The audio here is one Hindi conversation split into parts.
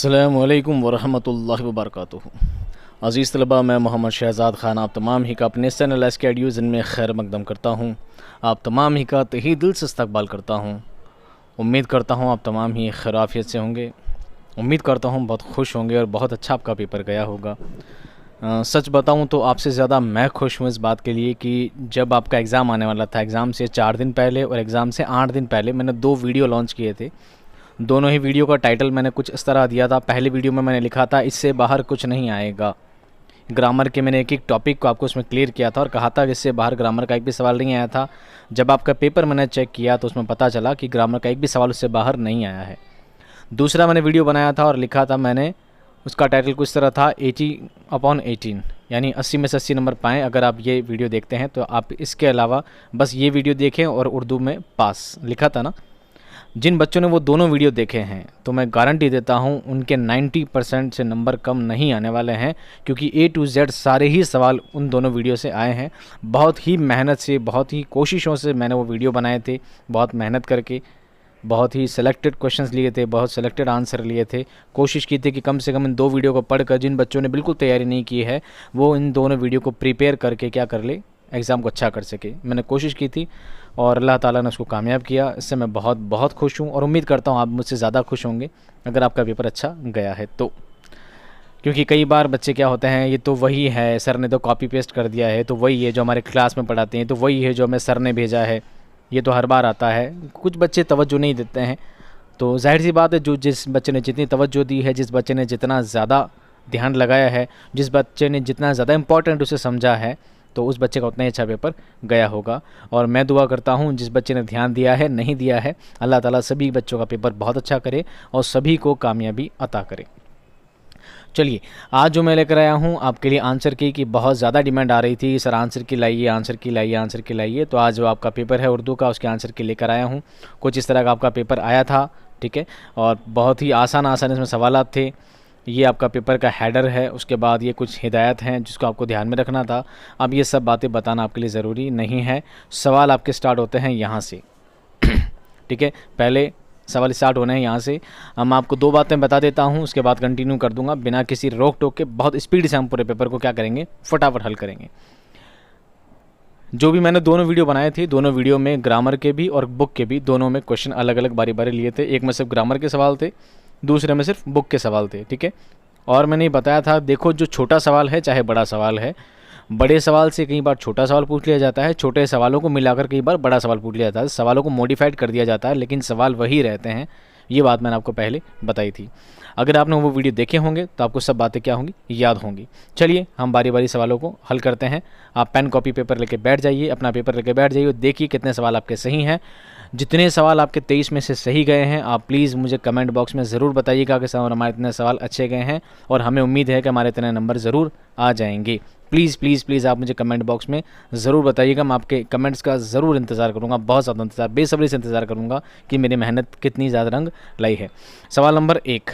अस्सलामुअलैकुम वरहमतुल्लाहि वबरकातुहू। अज़ीज़ तलबा, मैं मोहम्मद शहज़ाद ख़ान आप तमाम ही का अपने चैनल एसकेड्यूज़ में खैर मकदम करता हूँ। आप तमाम ही का तहे दिल से इस्तक़बाल करता हूँ। उम्मीद करता हूँ आप तमाम ही खैरियत से होंगे। उम्मीद करता हूँ बहुत खुश होंगे और बहुत अच्छा आपका पेपर गया होगा। सच बताऊँ तो आपसे ज़्यादा मैं खुश हूँ इस बात के लिए कि जब आपका एग्ज़ाम आने वाला था, एग्ज़ाम से 4 दिन पहले और एग्ज़ाम से 8 दिन पहले मैंने 2 वीडियो लॉन्च किए थे। दोनों ही वीडियो का टाइटल मैंने कुछ इस तरह दिया था। पहले वीडियो में मैंने लिखा था इससे बाहर कुछ नहीं आएगा। ग्रामर के मैंने एक टॉपिक को आपको उसमें क्लियर किया था और कहा था कि इससे बाहर ग्रामर का एक भी सवाल नहीं आया था। जब आपका पेपर मैंने चेक किया तो उसमें पता चला कि ग्रामर का एक भी सवाल उससे बाहर नहीं आया है। दूसरा मैंने वीडियो बनाया था और लिखा था मैंने, उसका टाइटल कुछ तरह था 80/18, यानी 80 में से 80 नंबर पाएँ। अगर आप ये वीडियो देखते हैं तो आप इसके अलावा बस ये वीडियो देखें और उर्दू में पास लिखा था ना। जिन बच्चों ने वो दोनों वीडियो देखे हैं तो मैं गारंटी देता हूँ उनके 90% से नंबर कम नहीं आने वाले हैं, क्योंकि A to Z सारे ही सवाल उन दोनों वीडियो से आए हैं। बहुत ही मेहनत से, बहुत ही कोशिशों से मैंने वो वीडियो बनाए थे। बहुत मेहनत करके बहुत ही सेलेक्टेड क्वेश्चंस लिए थे, बहुत सेलेक्टेड आंसर लिए थे। कोशिश की थी कि कम से कम इन 2 वीडियो को पढ़कर जिन बच्चों ने बिल्कुल तैयारी नहीं की है वो इन दोनों वीडियो को प्रिपेयर करके क्या कर ले, एग्ज़ाम को अच्छा कर सके। मैंने कोशिश की थी और अल्लाह ताला ने उसको कामयाब किया। इससे मैं बहुत बहुत खुश हूँ और उम्मीद करता हूँ आप मुझसे ज़्यादा खुश होंगे अगर आपका पेपर अच्छा गया है तो। क्योंकि कई बार बच्चे क्या होते हैं, ये तो वही है, सर ने तो कॉपी पेस्ट कर दिया है, तो वही है जो हमारे क्लास में पढ़ाते हैं, तो वही है जो हमें सर ने भेजा है, ये तो हर बार आता है। कुछ बच्चे तवज्जो नहीं देते हैं। तो जाहिर सी बात है, जो जिस बच्चे ने जितनी तवज्जो दी है, जिस बच्चे ने जितना ज़्यादा ध्यान लगाया है, जिस बच्चे ने जितना ज़्यादा इम्पोर्टेंट उसे समझा है, तो उस बच्चे का उतना ही अच्छा पेपर गया होगा। और मैं दुआ करता हूँ जिस बच्चे ने ध्यान दिया है, नहीं दिया है, अल्लाह ताला सभी बच्चों का पेपर बहुत अच्छा करे और सभी को कामयाबी अता करे। चलिए, आज जो मैं लेकर आया हूँ आपके लिए आंसर की बहुत ज़्यादा डिमांड आ रही थी, सर आंसर की लाइए, आंसर की लाइए, आंसर की लाइए। तो आज जो आपका पेपर है उर्दू का, उसके आंसर की लेकर आया हूँ। कुछ इस तरह का आपका पेपर आया था, ठीक है, और बहुत ही आसान इसमें सवालात थे। ये आपका पेपर का हेडर है, उसके बाद ये कुछ हिदायत हैं जिसको आपको ध्यान में रखना था। अब ये सब बातें बताना आपके लिए ज़रूरी नहीं है। सवाल आपके स्टार्ट होते हैं यहाँ से, ठीक है, पहले सवाल स्टार्ट होने हैं यहाँ से। मैं आपको 2 बातें बता देता हूँ, उसके बाद कंटिन्यू कर दूँगा बिना किसी रोक टोक के। बहुत स्पीड से हम पूरे पेपर को क्या करेंगे, फटाफट हल करेंगे। जो भी मैंने दोनों वीडियो बनाए थे, दोनों वीडियो में ग्रामर के भी और बुक के भी दोनों में क्वेश्चन अलग अलग बारी बारी लिए थे। एक में सिर्फ ग्रामर के सवाल थे, दूसरे में सिर्फ बुक के सवाल थे, ठीक है। और मैंने बताया था, देखो जो छोटा सवाल है चाहे बड़ा सवाल है, बड़े सवाल से कई बार छोटा सवाल पूछ लिया जाता है, छोटे सवालों को मिलाकर कई बार बड़ा सवाल पूछ लिया जाता है, सवालों को मॉडिफाइड कर दिया जाता है, लेकिन सवाल वही रहते हैं। ये बात मैंने आपको पहले बताई थी। अगर आपने वो वीडियो देखे होंगे तो आपको सब बातें क्या होंगी, याद होंगी। चलिए हम बारी बारी सवालों को हल करते हैं। आप पेन कॉपी पेपर लेके बैठ जाइए, अपना पेपर लेके बैठ जाइए, देखिए कितने सवाल आपके सही हैं। जितने सवाल आपके 23 में से सही गए हैं, आप प्लीज़ मुझे कमेंट बॉक्स में ज़रूर बताइएगा कि सर हमारे इतने सवाल अच्छे गए हैं और हमें उम्मीद है कि हमारे इतने नंबर ज़रूर आ जाएंगे। प्लीज़ प्लीज़ प्लीज़ आप मुझे कमेंट बॉक्स में ज़रूर बताइएगा। मैं आपके कमेंट्स का ज़रूर इंतज़ार करूँगा, बहुत ज़्यादा इंतज़ार, बेसब्री से इंतज़ार करूँगा कि मेरी मेहनत कितनी ज़्यादा रंग लाई है। सवाल नंबर 1,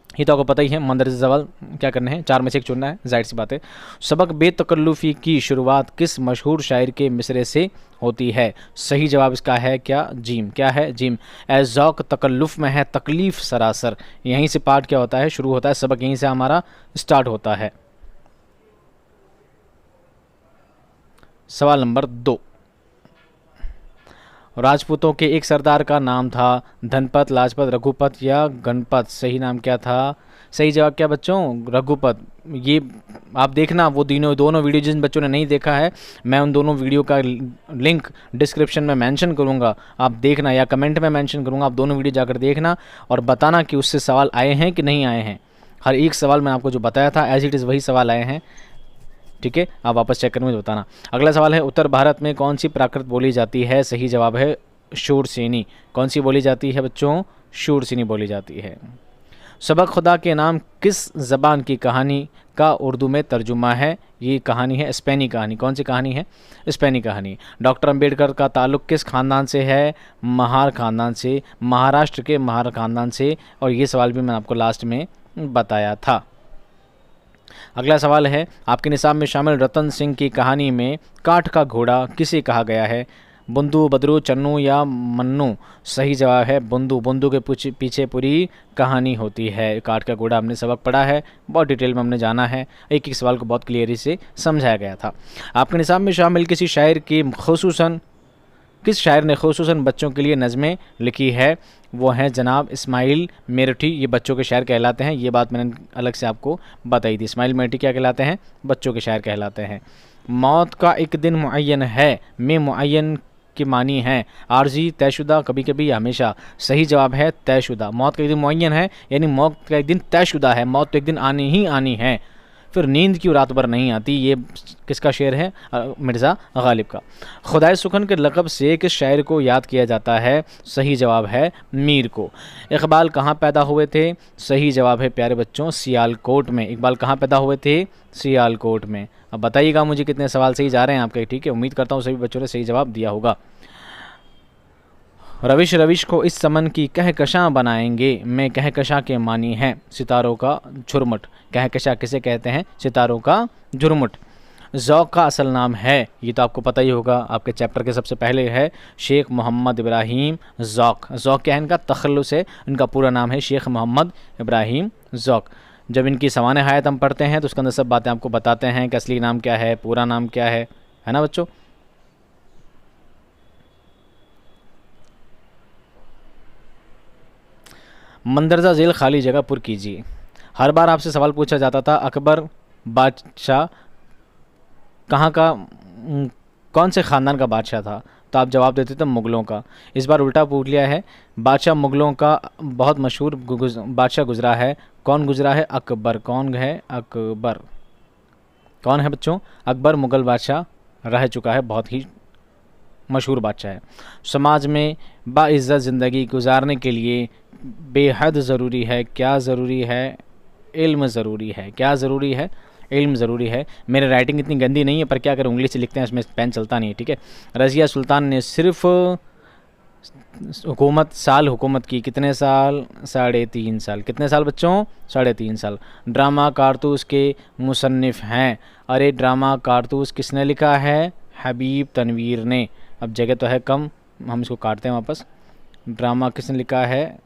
ये तो आपको पता ही है, मंदरजे सवाल क्या करने हैं, 4 में से एक चुनना है, जाहिर सी बात है। सबक बेतकल्लुफ़ी की शुरुआत किस मशहूर शायर के मिसरे से होती है? सही जवाब इसका है क्या, जीम। क्या है, जीम। ए ज़ौक़ तकल्लुफ़ में है तकलीफ़ सरासर। यहीं से पार्ट क्या होता है, शुरू होता है, सबक यहीं से हमारा स्टार्ट होता है। सवाल नंबर 2, राजपूतों के एक सरदार का नाम था धनपत, लाजपत, रघुपत या गणपत। सही नाम क्या था? सही जवाब क्या बच्चों, रघुपत। ये आप देखना, वो दोनों वीडियो जिन बच्चों ने नहीं देखा है, मैं उन दोनों वीडियो का लिंक डिस्क्रिप्शन में मेंशन करूंगा, आप देखना, या कमेंट में मेंशन करूंगा, आप दोनों वीडियो जाकर देखना और बताना कि उससे सवाल आए हैं कि नहीं आए हैं। हर एक सवाल मैंने आपको जो बताया था एज इट इज़ वही सवाल आए हैं, ठीक है। आप वापस चेक करके मुझे बताना। अगला सवाल है, उत्तर भारत में कौन सी प्राकृत बोली जाती है? सही जवाब है शूरसेनी। कौन सी बोली जाती है बच्चों? शूरसेनी बोली जाती है। सबक खुदा के नाम किस ज़बान की कहानी का उर्दू में तर्जुमा है? ये कहानी है स्पेनी कहानी। कौन सी कहानी है? स्पेनी कहानी। डॉक्टर अंबेडकर का ताल्लुक़ किस ख़ानदान से है? महार ख़ानदान से, महाराष्ट्र के महार ख़ानदान से। और ये सवाल भी मैंने आपको लास्ट में बताया था। अगला सवाल है, आपके निसाब में शामिल रतन सिंह की कहानी में काठ का घोड़ा किसे कहा गया है? बुंदू, बदरू, चन्नू या मन्नू? सही जवाब है बुंदू। बुंदू के पीछे पूरी कहानी होती है। काठ का घोड़ा हमने सबक पढ़ा है, बहुत डिटेल में हमने जाना है, एक एक सवाल को बहुत क्लियरी से समझाया गया था। आपके निसाब में शामिल किस शायर ने खुसूसन बच्चों के लिए नज़में लिखी है? वो हैं जनाब इस्माइल मेरठी। ये बच्चों के शायर कहलाते हैं, ये बात मैंने अलग से आपको बताई थी। इस्माइल मेरठी क्या कहलाते हैं? बच्चों के शायर कहलाते हैं। मौत का एक दिन मुअय्यन है में मुअय्यन की मानी है? आर्जी, तयशुदा, कभी कभी या हमेशा? सही जवाब है तयशुदा। मौत का एक दिन मुअय्यन है यानी मौत का एक दिन तयशुदा है, मौत तो एक दिन आनी ही आनी है। फिर नींद क्यों रात भर नहीं आती? ये किसका शेर है? मिर्ज़ा गालिब का। खुदाए सुखन के लक़ब से किस शायर को याद किया जाता है? सही जवाब है मीर को। इकबाल कहाँ पैदा हुए थे? सही जवाब है प्यारे बच्चों सियालकोट में। इकबाल कहाँ पैदा हुए थे? सियालकोट में। अब बताइएगा मुझे कितने सवाल सही जा रहे हैं आपके, ठीक है? उम्मीद करता हूँ सभी बच्चों ने सही जवाब दिया होगा। रविश रविश को इस समन की कहकशां बनाएंगे में कहकशां के मानी हैं? सितारों का झुरमुट। कहकशां किसे कहते हैं? सितारों का झुरमुट। ज़ौक़ का असल नाम है? ये तो आपको पता ही होगा, आपके चैप्टर के सबसे पहले है शेख मोहम्मद इब्राहिम ज़ौक़। ज़ौक़ क्या है? इनका तखल्लुस है, इनका पूरा नाम है शेख मोहम्मद इब्राहिम ज़ौक़। जब इनकी सवाने हयात हम पढ़ते हैं तो उसके अंदर सब बातें आपको बताते हैं कि असली नाम क्या है, पूरा नाम क्या है ना बच्चों? मंदरजा झील खाली जगह पुर कीजिए। हर बार आपसे सवाल पूछा जाता था अकबर बादशाह कहाँ का, कौन से ख़ानदान का बादशाह था? तो आप जवाब देते थे मुग़लों का। इस बार उल्टा पूछ लिया है, बादशाह मुग़लों का बहुत मशहूर बादशाह गुज़रा है। कौन गुज़रा है? अकबर। कौन है? अकबर। कौन है बच्चों? अकबर मुग़ल बादशाह रह चुका है, बहुत ही मशहूर बादशाह है। समाज में बाइज़्ज़त ज़िंदगी गुजारने के लिए बेहद ज़रूरी है। क्या ज़रूरी है? इल्म ज़रूरी है। क्या ज़रूरी है? इल्म ज़रूरी है। मेरी राइटिंग इतनी गंदी नहीं है, पर क्या करें, उंगली से लिखते हैं, इसमें पेन चलता नहीं है, ठीक है? रज़िया सुल्तान ने सिर्फ हुकूमत की कितने साल? 3.5 साल। कितने साल बच्चों? 3.5 साल। ड्रामा कारतूस के मुसन्निफ़ हैं? अरे ड्रामा कारतूस किसने लिखा है? हबीब तनवीर ने। अब जगह तो है कम, हम इसको काटते हैं वापस। ड्रामा किसने लिखा है?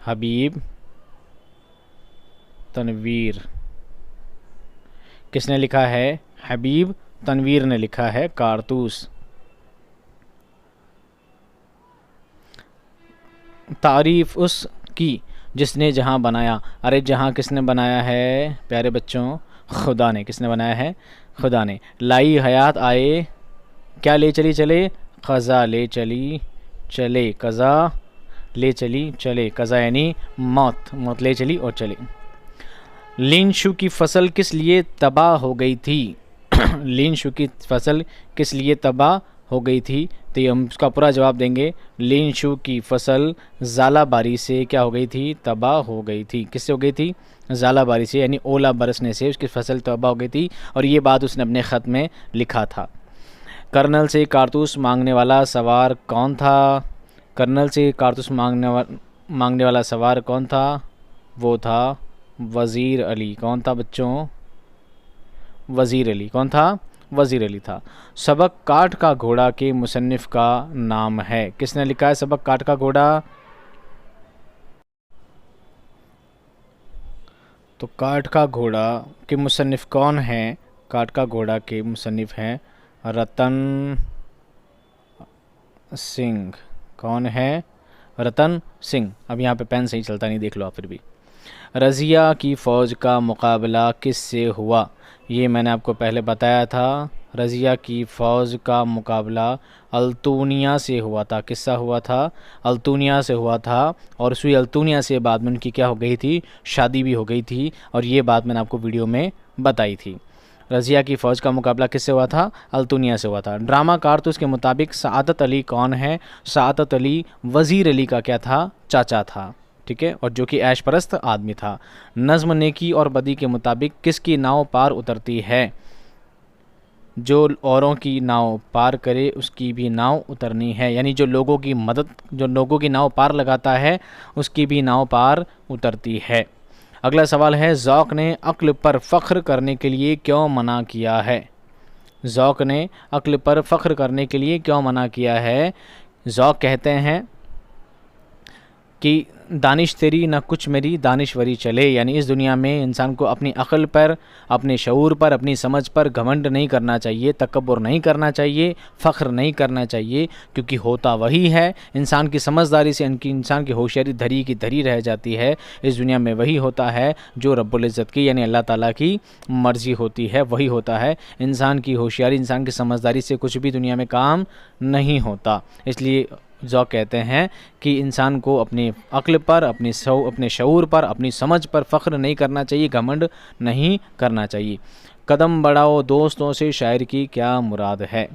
हबीब तनवीर। किसने लिखा है? हबीब तनवीर ने लिखा है कारतूस। तारीफ़ उस की जिसने जहां बनाया। अरे जहां किसने बनाया है प्यारे बच्चों? खुदा ने। किसने बनाया है? खुदा ने। लाई हयात आए क्या ले चली चले? क़ज़ा ले चली चले। क़ज़ा ले चली चले। क़ज़ा यानी मौत, मौत ले चली और चली। लीनशु की फसल किस लिए तबाह हो गई थी? लीनशु की फसल किस लिए तबाह हो गई थी? तो ये हम उसका पूरा जवाब देंगे। लीनशु की फसल ज़ालाबारी से क्या हो गई थी? तबाह हो गई थी। किससे हो गई थी? ज़ालाबारी से, यानी ओला बरसने से उसकी फसल तबाह हो गई थी, और ये बात उसने अपने ख़त में लिखा था। कर्नल से कारतूस मांगने वाला सवार कौन था? कर्नल से कारतूस मांगने वाला सवार कौन था? वो था वज़ीर अली। कौन था बच्चों? वज़ीर अली। कौन था? वज़ीर अली था। सबक काठ का घोड़ा के मुसन्निफ़ का नाम है? किसने लिखा है सबक काठ का घोड़ा? तो काठ का घोड़ा के मुसन्निफ़ कौन है? काठ का घोड़ा के मुसन्निफ़ हैं रतन सिंह। कौन है? रतन सिंह। अब यहाँ पे पेन सही चलता नहीं, देख लो आप फिर भी। रज़िया की फ़ौज का मुकाबला किस से हुआ? ये मैंने आपको पहले बताया था। रज़िया की फ़ौज का मुकाबला अल्तूनिया से हुआ था। किससे हुआ था? अल्तूनिया से हुआ था। और उसी अल्तूनिया से बाद में उनकी क्या हो गई थी? शादी भी हो गई थी, और ये बात मैंने आपको वीडियो में बताई थी। रज़िया की फ़ौज का मुकाबला किससे हुआ था? अल्तूनिया से हुआ था। ड्रामा कारतूस के मुताबिक सआदत अली कौन है? सआदत अली वज़ीर अली का क्या था? चाचा था, ठीक है, और जो कि ऐश परस्त आदमी था। नज़्म नेकी और बदी के मुताबिक किसकी नाव पार उतरती है? जो औरों की नाव पार करे उसकी भी नाव उतरनी है, यानी जो लोगों की मदद, जो लोगों की नाव पार लगाता है उसकी भी नाव पार उतरती है। अगला सवाल है, ज़ौक़ ने अक्ल पर फ़ख्र करने के लिए क्यों मना किया है? ज़ौक़ ने अक्ल पर फ़ख्र करने के लिए क्यों मना किया है? ज़ौक़ कहते हैं कि दानिश तेरी न कुछ मेरी दानिशवरी चले, यानी इस दुनिया में इंसान को अपनी अक्ल पर, अपने शऊर पर, अपनी समझ पर घमंड नहीं करना चाहिए, तकब्बुर नहीं करना चाहिए, फ़ख्र नहीं करना चाहिए, क्योंकि होता वही है। इंसान की समझदारी से इंसान की होशियारी धरी की धरी रह जाती है। इस दुनिया में वही होता है जो रब्बुल इज़्ज़त की यानी अल्लाह ताला की मर्ज़ी होती है, वही होता है। इंसान की होशियारी, इंसान की समझदारी से कुछ भी दुनिया में काम नहीं होता। इसलिए ज़ौक़ कहते हैं कि इंसान को अपनी अक्ल पर, अपने शऊर पर, अपनी समझ पर फ़ख्र नहीं करना चाहिए, घमंड नहीं करना चाहिए। कदम बढ़ाओ दोस्तों से शायर की क्या मुराद है?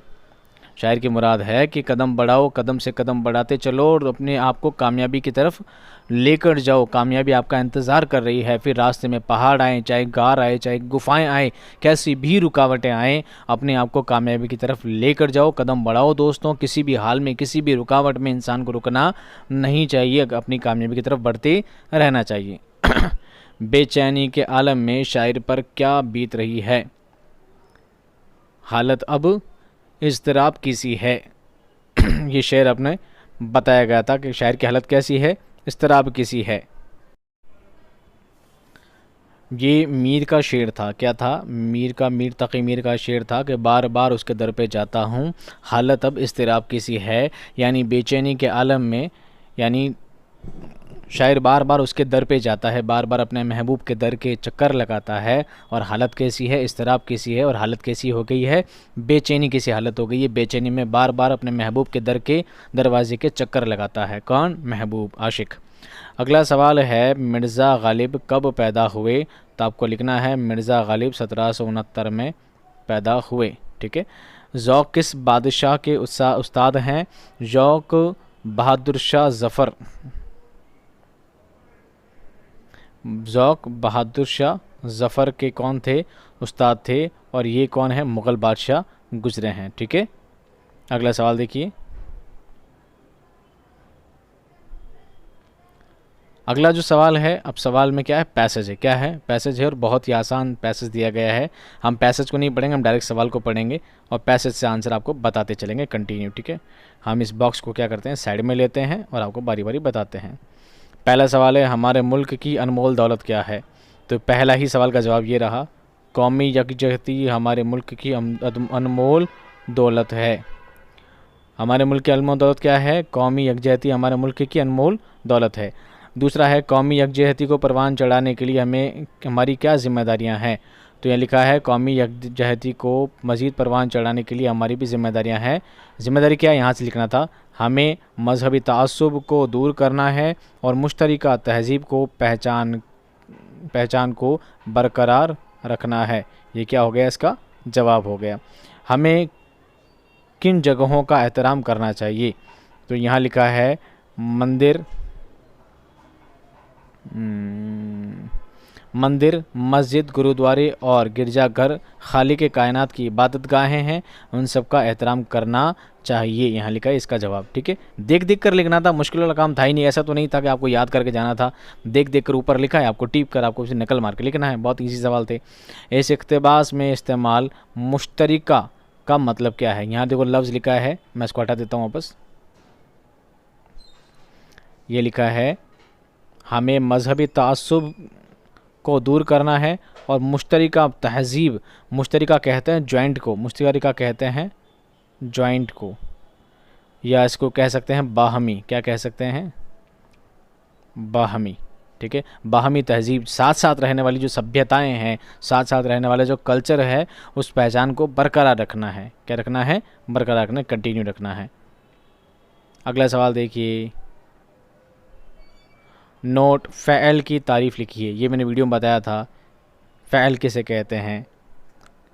शायर की मुराद है कि कदम बढ़ाओ, कदम से कदम बढ़ाते चलो और अपने आप को कामयाबी की तरफ लेकर जाओ। कामयाबी आपका इंतज़ार कर रही है। फिर रास्ते में पहाड़ आए, चाहे गार आए, चाहे गुफाएं आए, कैसी भी रुकावटें आएँ, अपने आप को कामयाबी की तरफ लेकर जाओ। कदम बढ़ाओ दोस्तों, किसी भी हाल में, किसी भी रुकावट में इंसान को रुकना नहीं चाहिए, अपनी कामयाबी की तरफ बढ़ते रहना चाहिए। बेचैनी के आलम में शायर पर क्या बीत रही है? हालत अब इज़्तिराब की सी है। ये शेर अपने बताया गया था कि शायर की हालत कैसी है, इज़्तिराब की सी है। ये मीर का शेर था। क्या था? मीर तक़ी मीर का शेर था कि बार बार उसके दर पे जाता हूँ, हालत अब इज़्तिराब की सी है, यानी बेचैनी के आलम में, यानी शायर बार बार उसके दर पे जाता है, बार बार अपने महबूब के दर के चक्कर लगाता है, और हालत कैसी है? इज़्तिराब कैसी है? और हालत कैसी हो गई है? बेचैनी कैसी हालत हो गई है? बेचैनी में बार बार अपने महबूब के दर के दरवाजे के चक्कर लगाता है। कौन? महबूब, आशिक। अगला सवाल है, मिर्ज़ा गालिब कब पैदा हुए? तो आपको लिखना है मिर्ज़ा गालिब 1769 में पैदा हुए। ठीक है। ज़ौक़ किस बादशाह के उस्ताद हैं? ज़ौक़ बहादुर शाह ज़फ़र। ज़ौक़ बहादुर शाह ज़फ़र के कौन थे? उस्ताद थे, और ये कौन है? मुग़ल बादशाह गुजरे हैं। ठीक है। अगला सवाल देखिए। अगला जो सवाल है, अब सवाल में क्या है? पैसेज है। क्या है? पैसेज है, और बहुत ही आसान पैसेज दिया गया है। हम पैसेज को नहीं पढ़ेंगे, हम डायरेक्ट सवाल को पढ़ेंगे और पैसेज से आंसर आपको बताते चलेंगे कंटिन्यू। ठीक है। हम इस बॉक्स को क्या करते हैं? साइड में लेते हैं और आपको बारी बारी बताते हैं। पहला सवाल है, हमारे मुल्क की अनमोल दौलत क्या है? तो पहला ही सवाल का जवाब ये रहा, कौमी यकजहती हमारे मुल्क की अनमोल दौलत है। हमारे मुल्क की अनमोल दौलत क्या है? कौमी यकजहती हमारे मुल्क की अनमोल दौलत है। दूसरा है, कौमी यकजहती को परवान चढ़ाने के लिए हमारी क्या ज़िम्मेदारियां हैं? तो यहाँ लिखा है, कौमी यकजहती को मज़ीद परवान चढ़ाने के लिए हमारी भी ज़िम्मेदारियां हैं। ज़िम्मेदारी क्या है? यहाँ से लिखना था, हमें मजहबी तआस्सुब को दूर करना है और मुश्तरका तहज़ीब को पहचान को बरकरार रखना है। ये क्या हो गया? इसका जवाब हो गया। हमें किन जगहों का एहतराम करना चाहिए? तो यहाँ लिखा है, मंदिर, मस्जिद, गुरुद्वारे और गिरजाघर खालिक कायनात की इबादत गाहें हैं, उन सब का एहतराम करना चाहिए। यहाँ लिखा है इसका जवाब। ठीक है। देख देख कर लिखना था, मुश्किल वाला काम था ही नहीं। ऐसा तो नहीं था कि आपको याद करके जाना था। देख देख कर ऊपर लिखा है, आपको टीप कर आपको उसे नकल मार के लिखना है। बहुत ईजी सवाल थे। इस इक़्तिबास में इस्तेमाल मुश्तरिका का मतलब क्या है? यहाँ देखो लफ्ज़ लिखा है, मैं इसको हटा देता हूँ वापस। ये लिखा है, हमें मजहबी तआस्सुब को दूर करना है और मुश्तरिका तहज़ीब, मुश्तरिका कहते हैं जॉइंट को, मुश्तरिका कहते हैं जॉइंट को, या इसको कह सकते हैं बाहमी। क्या कह सकते हैं? बाहमी। ठीक है। बाहमी तहज़ीब, साथ साथ रहने वाली जो सभ्यताएं हैं, साथ साथ रहने वाला जो कल्चर है, उस पहचान को बरकरार रखना है। क्या रखना है? बरकरार रखना, कंटिन्यू रखना है। अगला सवाल देखिए, नोट, फ़ैल की तारीफ़ लिखिए। ये मैंने वीडियो में बताया था। फ़ैल किसे कहते हैं?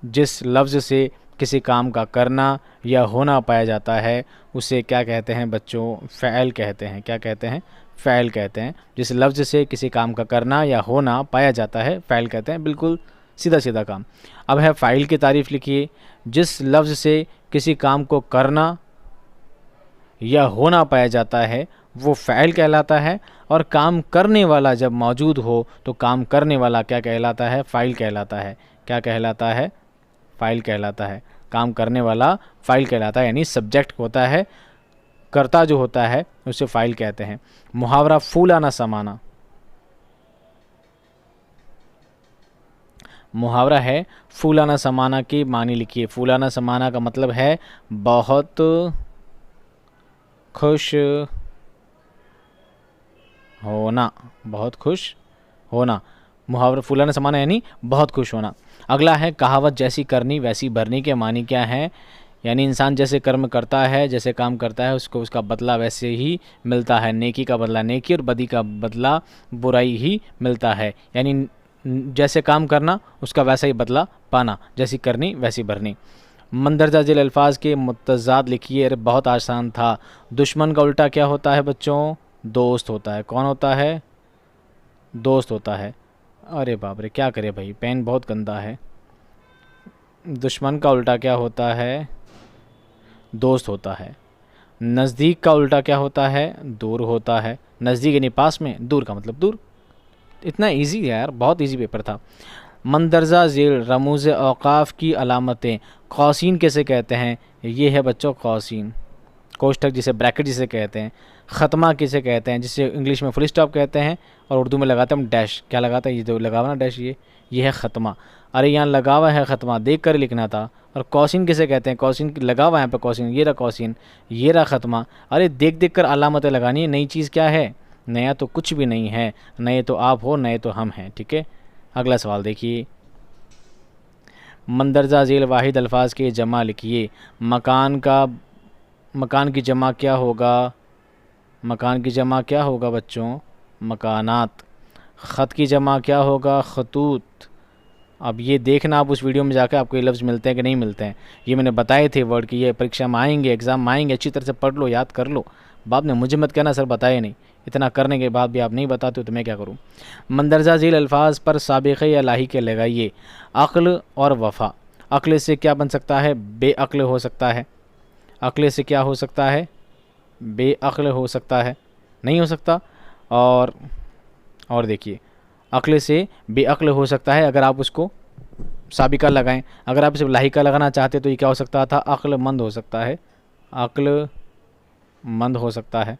जिस लफ्ज़ से किसी काम का करना या होना पाया जाता है, उसे क्या कहते हैं बच्चों? फ़ैल कहते हैं। क्या कहते हैं? फ़ैल कहते हैं। जिस लफ्ज़ से किसी काम का करना या होना पाया जाता है, फ़ैल कहते हैं। बिल्कुल सीधा सीधा काम। अब है फ़ाइल की तारीफ़ लिखिए। जिस लफ्ज़ से किसी काम को करना या होना पाया जाता है, वो फ़ाइल कहलाता है, और काम करने वाला जब मौजूद हो तो काम करने वाला क्या कहलाता है? फ़ाइल कहलाता है। क्या कहलाता है? फ़ाइल कहलाता है। काम करने वाला फ़ाइल कहलाता है, यानी सब्जेक्ट होता है, कर्ता जो होता है उसे फ़ाइल कहते हैं। मुहावरा फूलाना समाना, मुहावरा है फूलाना समाना की मानी लिखिए। फूलाना समाना का मतलब है बहुत खुश होना, बहुत खुश होना। मुहावरा फूलाना समाना यानी बहुत खुश होना। अगला है कहावत जैसी करनी वैसी भरनी के मानी क्या है? यानी इंसान जैसे कर्म करता है, जैसे काम करता है, उसको उसका बदला वैसे ही मिलता है। नेकी का बदला नेकी और बदी का बदला बुराई ही मिलता है। यानी जैसे काम करना उसका वैसा ही बदला पाना, जैसी करनी वैसी भरनी। मंदरजा झेल अल्फाज के मुतज़ाद लिखिए। अरे बहुत आसान था। दुश्मन का उल्टा क्या होता है बच्चों? दोस्त होता है। कौन होता है? दोस्त होता है। अरे बाप रे, क्या करे भाई, पेन बहुत गंदा है। दुश्मन का उल्टा क्या होता है? दोस्त होता है। नज़दीक का उल्टा क्या होता है? दूर होता है। नज़दीक यानी पास में, दूर का मतलब दूर। इतना इजी है यार, बहुत इजी पेपर था। मंदरजा झेल रमूज़ औक़ाफ़ की अलामतें क़ौसीन किसे कहते हैं? ये है बच्चों क़ौसीन, कोष्ठक जिसे ब्रैकेट जिसे कहते हैं। ख़त्मा किसे कहते हैं? जिसे इंग्लिश में फुल स्टॉप कहते हैं और उर्दू में लगाते हैं हम डैश। क्या लगाता है? ये जो लगा हुआ ना डैश, ये है ख़त्मा। अरे यहाँ लगा हुआ है ख़त्मा, देख कर लिखना था। और कौसिन किसे कहते हैं? कौसिन लगा हुआ है यहाँ पे कौसिन, ये रहा कौसिन, ये रहा ख़त्मा। अरे देख देख कर अलामतें लगानी है। नई चीज़ क्या है? नया तो कुछ भी नहीं है, नए तो आप हो, नए तो हम हैं। ठीक है, अगला सवाल देखिए। मंदरजा झेल वाहिद अल्फाज के जमा लिखिए। मकान की जमा क्या होगा? मकान की जमा क्या होगा बच्चों? मकानात। ख़त की जमा क्या होगा? खतूत। अब ये देखना आप उस वीडियो में जाकर आपको ये लफ्ज़ मिलते हैं कि नहीं मिलते हैं। ये मैंने बताए थे वर्ड कि ये परीक्षा में आएंगे, एग्ज़ाम में आएंगे, अच्छी तरह से पढ़ लो, याद कर लो। बाद में मुझे मत कहना सर बताए नहीं। इतना करने के बाद भी आप नहीं बताते हो तो मैं क्या करूँ। मंदरजा झेल अल्फाज पर साबिक़े या लाही के लगाइए। अक्ल और वफ़ा। अक्ल से क्या बन सकता है? बेअक्ल हो सकता है। अक्ल से क्या हो सकता है? बेअक्ल हो सकता है, नहीं हो सकता। और देखिए, अक्ल से बेअक्ल हो सकता है अगर आप उसको साबिका लगाएं। अगर आप इसे लाहिका लगाना चाहते तो ये क्या हो सकता था? अक्लमंद हो सकता है। अक्लमंद हो सकता है,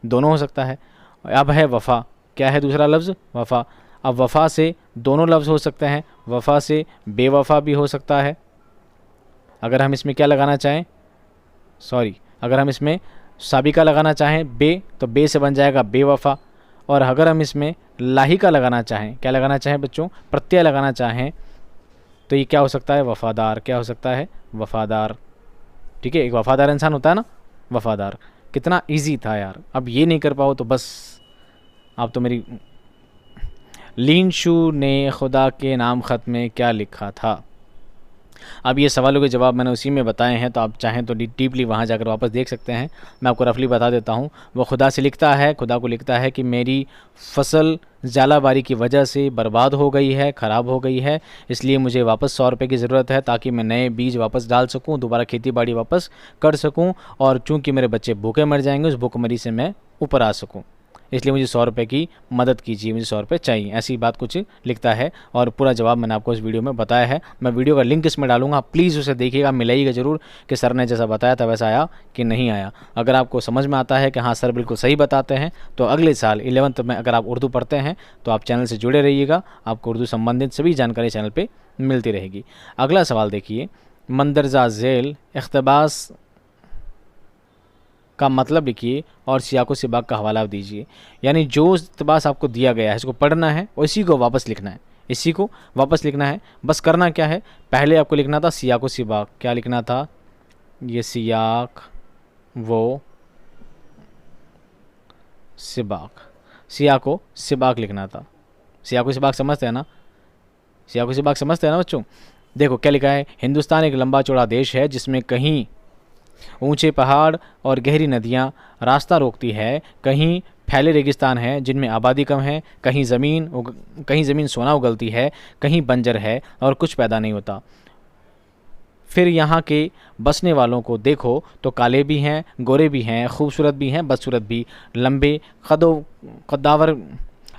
दोनों हो सकता है। अब है वफ़ा। क्या है दूसरा लफ्ज़? वफ़ा। अब वफ़ा से दोनों लफ्ज़ हो सकते हैं। वफ़ा से बेवफ़ा भी हो सकता है। अगर हम इसमें क्या लगाना चाहें, अगर हम इसमें साबिका लगाना चाहें बे, तो बे से बन जाएगा बेवफ़ा। और अगर हम इसमें लाहिका लगाना चाहें, क्या लगाना चाहें बच्चों? प्रत्यय लगाना चाहें, तो ये क्या हो सकता है? वफ़ादार। क्या हो सकता है? वफ़ादार। ठीक है, एक वफ़ादार इंसान होता है ना, वफ़ादार। कितना इजी था यार। अब ये नहीं कर पाओ तो बस आप तो मेरी। लीन शू ने खुदा के नाम ख़त में क्या लिखा था? अब ये सवालों के जवाब मैंने उसी में बताए हैं, तो आप चाहें तो डीपली वहाँ जाकर वापस देख सकते हैं। मैं आपको रफली बता देता हूँ। वो खुदा से लिखता है, खुदा को लिखता है कि मेरी फसल ज़ालाबारी की वजह से बर्बाद हो गई है, ख़राब हो गई है, इसलिए मुझे वापस 100 रुपये की ज़रूरत है ताकि मैं नए बीज वापस डाल सकूँ, दोबारा खेती बाड़ी वापस कर सकूँ, और चूँकि मेरे बच्चे भूखे मर जाएंगे उस भूखमरी से मैं ऊपर आ सकूँ, इसलिए मुझे 100 रुपये की मदद कीजिए, मुझे 100 रुपये चाहिए। ऐसी बात कुछ लिखता है और पूरा जवाब मैंने आपको इस वीडियो में बताया है। मैं वीडियो का लिंक इसमें डालूंगा, प्लीज़ उसे देखिएगा, मिलाइएगा ज़रूर कि सर ने जैसा बताया था वैसा आया कि नहीं आया। अगर आपको समझ में आता है कि हाँ सर बिल्कुल सही बताते हैं, तो अगले साल 11th में अगर आप उर्दू पढ़ते हैं तो आप चैनल से जुड़े रहिएगा, आपको उर्दू संबंधित सभी जानकारी चैनल पर मिलती रहेगी। अगला सवाल देखिए। मंदरजा झेल इख्तिबास का मतलब लिखिए और सियाको सिबाक का हवाला दीजिए। यानी जो इक़्तिबास आपको दिया गया है इसको पढ़ना है और इसी को वापस लिखना है, इसी को वापस लिखना है। बस करना क्या है, पहले आपको लिखना था सियाको सिबाक। क्या लिखना था? ये सियाक वो सिबाक, सियाको सिबाक लिखना था। सियाको सिबाक समझते हैं ना? सियाको सिबाक समझते हैं ना बच्चों? देखो क्या लिखा है। हिंदुस्तान एक लंबा चौड़ा देश है जिसमें कहीं ऊंचे पहाड़ और गहरी नदियां रास्ता रोकती है, कहीं फैले रेगिस्तान है जिनमें आबादी कम है, कहीं ज़मीन सोना उगलती है, कहीं बंजर है और कुछ पैदा नहीं होता। फिर यहाँ के बसने वालों को देखो तो काले भी हैं, गोरे भी हैं, खूबसूरत भी हैं, बदसूरत भी, कद्दावर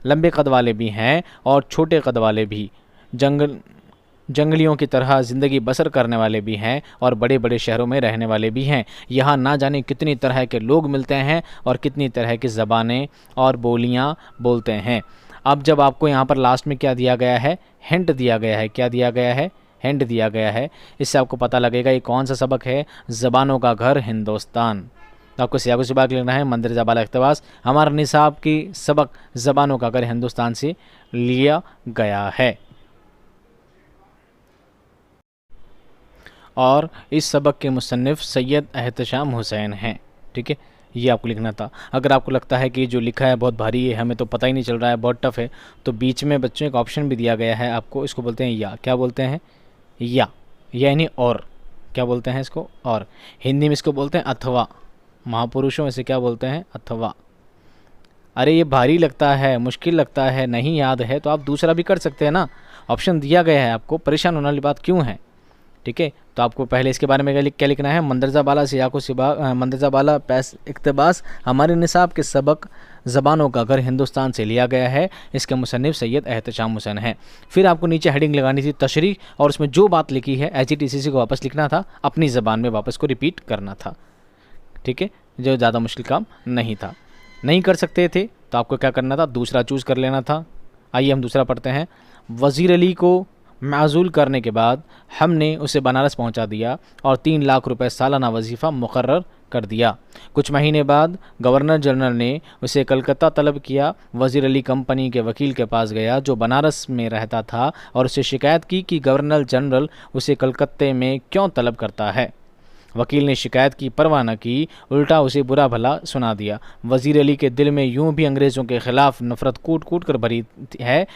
लंबे कद वाले भी हैं और छोटे कद वाले भी, जंगलियों की तरह ज़िंदगी बसर करने वाले भी हैं और बड़े बड़े शहरों में रहने वाले भी हैं। यहाँ ना जाने कितनी तरह के लोग मिलते हैं और कितनी तरह की ज़बानें और बोलियाँ बोलते हैं। अब जब आपको यहाँ पर लास्ट में क्या दिया गया है, हिंट दिया गया है, क्या दिया गया है, हिंट दिया गया है, इससे आपको पता लगेगा ये कौन सा सबक है, ज़बानों का घर हिंदुस्तान। तो आपको सियाको सिबाक लिखना है, मंदरजा बाला इक़्तिबास। हमारा निसाब की सबक ज़बानों का घर हिंदुस्तान से लिया गया है और इस सबक के मुसन्निफ़ सैयद एहतशाम हुसैन हैं। ठीक है, ये आपको लिखना था। अगर आपको लगता है कि जो लिखा है बहुत भारी है, हमें तो पता ही नहीं चल रहा है, बहुत टफ है, तो बीच में बच्चों एक ऑप्शन भी दिया गया है आपको, इसको बोलते हैं या। क्या बोलते हैं? या यानी और। क्या बोलते हैं इसको? और। हिंदी में इसको बोलते हैं अथवा। महापुरुषों में से क्या बोलते हैं? अथवा। अरे ये भारी लगता है, मुश्किल लगता है, नहीं याद है, तो आप दूसरा भी कर सकते हैं ना, ऑप्शन दिया गया है आपको, परेशान होने वाली बात क्यों है? ठीक है, तो आपको पहले इसके बारे में क्या लिखना है, मंदरजा बाला सियाको सिबाक, मंदरजा बाला पैस इक़्तिबास हमारे निसाब के सबक ज़बानों का घर हिंदुस्तान से लिया गया है। इसके मुसन्निफ़ सैयद एहतशाम हुसैन हैं। फिर आपको नीचे हेडिंग लगानी थी तशरीह, और उसमें जो बात लिखी है एचईटीसीसी को वापस लिखना था, अपनी ज़बान में वापस को रिपीट करना था। ठीक है, जो ज़्यादा मुश्किल काम नहीं था। नहीं कर सकते थे तो आपको क्या करना था, दूसरा चूज़ कर लेना था। आइए हम दूसरा पढ़ते हैं। वज़ीर अली को माज़ूल करने के बाद हमने उसे बनारस पहुंचा दिया और 3 लाख रुपए सालाना वजीफ़ा मुकर्रर कर दिया। कुछ महीने बाद गवर्नर जनरल ने उसे कलकत्ता तलब किया। वज़ीर अली कंपनी के वकील के पास गया जो बनारस में रहता था और उसे शिकायत की कि गवर्नर जनरल उसे कलकत्ते में क्यों तलब करता है। वकील ने शिकायत की परवाह न की, उल्टा उसे बुरा भला सुना दिया। वज़ीर अली के दिल में यूं भी अंग्रेज़ों के ख़िलाफ़ नफ़रत कूट कूट कर भरी है,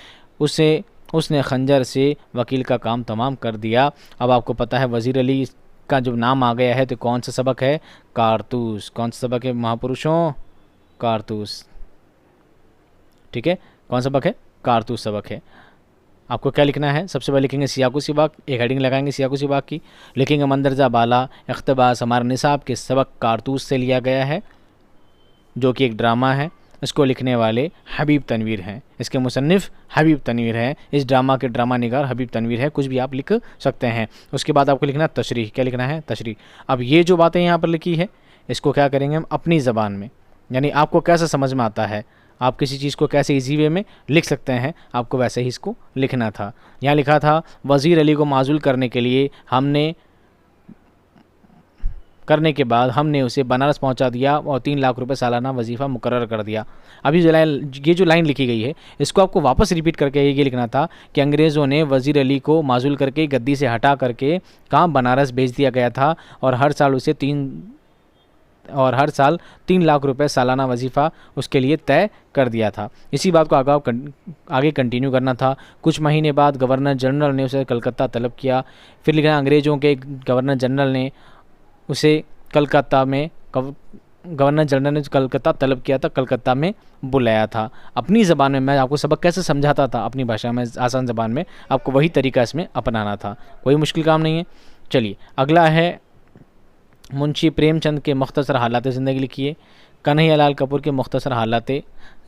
उसने खंजर से वकील का काम तमाम कर दिया। अब आपको पता है वज़ीर अली का जब नाम आ गया है तो कौन सा सबक है, कारतूस। कौन सा सबक है महापुरुषों, कारतूस। ठीक है, कौन सबक है, कारतूस सबक है। आपको क्या लिखना है, सबसे पहले लिखेंगे सियाको सिबाक, एक हेडिंग लगाएंगे सियाको सिबाक की, लिखेंगे मंदरजा बाला इक़्तिबास हमारे निसाब के सबक कारतूस से लिया गया है, जो कि एक ड्रामा है। इसको लिखने वाले हबीब तनवीर हैं, इसके मुसन्निफ़ हबीब तनवीर हैं, इस ड्रामा के ड्रामा निगार हबीब तनवीर है। कुछ भी आप लिख सकते हैं। उसके बाद आपको लिखना है तशरीह। क्या लिखना है, तशरीह। अब ये जो बातें यहाँ पर लिखी है इसको क्या करेंगे हम अपनी ज़बान में, यानी आपको कैसे समझ में आता है, आप किसी चीज़ को कैसे इजी वे में लिख सकते हैं, आपको वैसे ही इसको लिखना था। यहाँ लिखा था वज़ीर अली को माज़ूल करने के बाद हमने उसे बनारस पहुंचा दिया और 3 लाख रुपए सालाना वजीफ़ा मुकर्रर कर दिया। अभी ये जो लाइन लिखी गई है इसको आपको वापस रिपीट करके ये लिखना था कि अंग्रेज़ों ने वज़ीर अली को माज़ूल करके गद्दी से हटा करके कहाँ बनारस भेज दिया गया था और हर साल 3 लाख रुपए सालाना वजीफ़ा उसके लिए तय कर दिया था। इसी बात को आगे कंटिन्यू करना था। कुछ महीने बाद गवर्नर जनरल ने उसे कलकत्ता तलब किया। फिर लिखा अंग्रेज़ों के गवर्नर जनरल ने उसे गवर्नर जनरल ने कलकत्ता तलब किया था, कलकत्ता में बुलाया था। अपनी ज़बान में मैं आपको सबक कैसे समझाता था, अपनी भाषा में आसान ज़बान में, आपको वही तरीका इसमें अपनाना था, कोई मुश्किल काम नहीं है। चलिए अगला है मुंशी प्रेमचंद के मुख्तसर हालात ज़िंदगी लिखिए, कन्हैया लाल कपूर के मुख्तसर हालात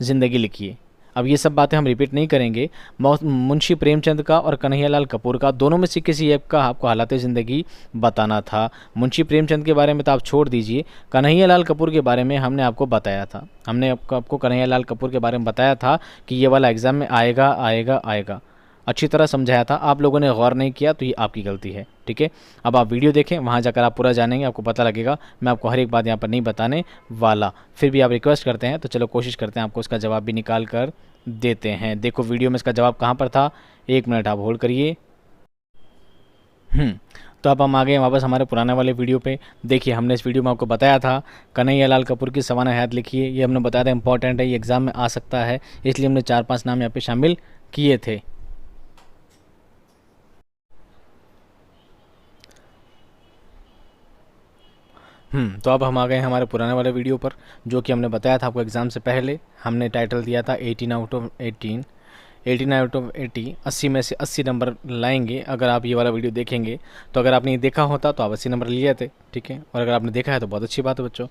ज़िंदगी लिखिए। अब ये सब बातें हम रिपीट नहीं करेंगे। मुंशी प्रेमचंद का और कन्हैया लाल कपूर का दोनों में से किसी एक का आपको हालात ज़िंदगी बताना था। मुंशी प्रेमचंद के बारे में तो आप छोड़ दीजिए, कन्हैया लाल कपूर के बारे में हमने आपको बताया था। हमने आपको कन्हैया लाल कपूर के बारे में बताया था कि ये वाला एग्ज़ाम में आएगा आएगा आएगा, अच्छी तरह समझाया था। आप लोगों ने गौर नहीं किया तो ये आपकी गलती है। ठीक है, अब आप वीडियो देखें, वहाँ जाकर आप पूरा जानेंगे, आपको पता लगेगा। मैं आपको हर एक बात यहाँ पर नहीं बताने वाला, फिर भी आप रिक्वेस्ट करते हैं तो चलो कोशिश करते हैं आपको उसका जवाब भी निकाल कर देते हैं। देखो वीडियो में इसका जवाब कहाँ पर था, 1 मिनट आप होल्ड करिए। तो अब हम आ गए वापस हमारे पुराने वाले वीडियो पे। देखिए हमने इस वीडियो में आपको बताया था कन्हैया लाल कपूर की सवाना हयात लिखिए, ये हमने बताया था इंपॉर्टेंट है, ये एग्ज़ाम में आ सकता है, इसलिए हमने 4-5 नाम यहाँ पे शामिल किए थे। तो अब हम आ गए हमारे पुराने वाले वीडियो पर, जो कि हमने बताया था आपको एग्ज़ाम से पहले। हमने टाइटल दिया था 18 आउट ऑफ 18, 89 आउट ऑफ 80, 80 में से 80 नंबर लाएंगे अगर आप ये वाला वीडियो देखेंगे। तो अगर आपने ये देखा होता तो आप 80 नंबर लिए थे, ठीक है। और अगर आपने देखा है तो बहुत अच्छी बात है बच्चों।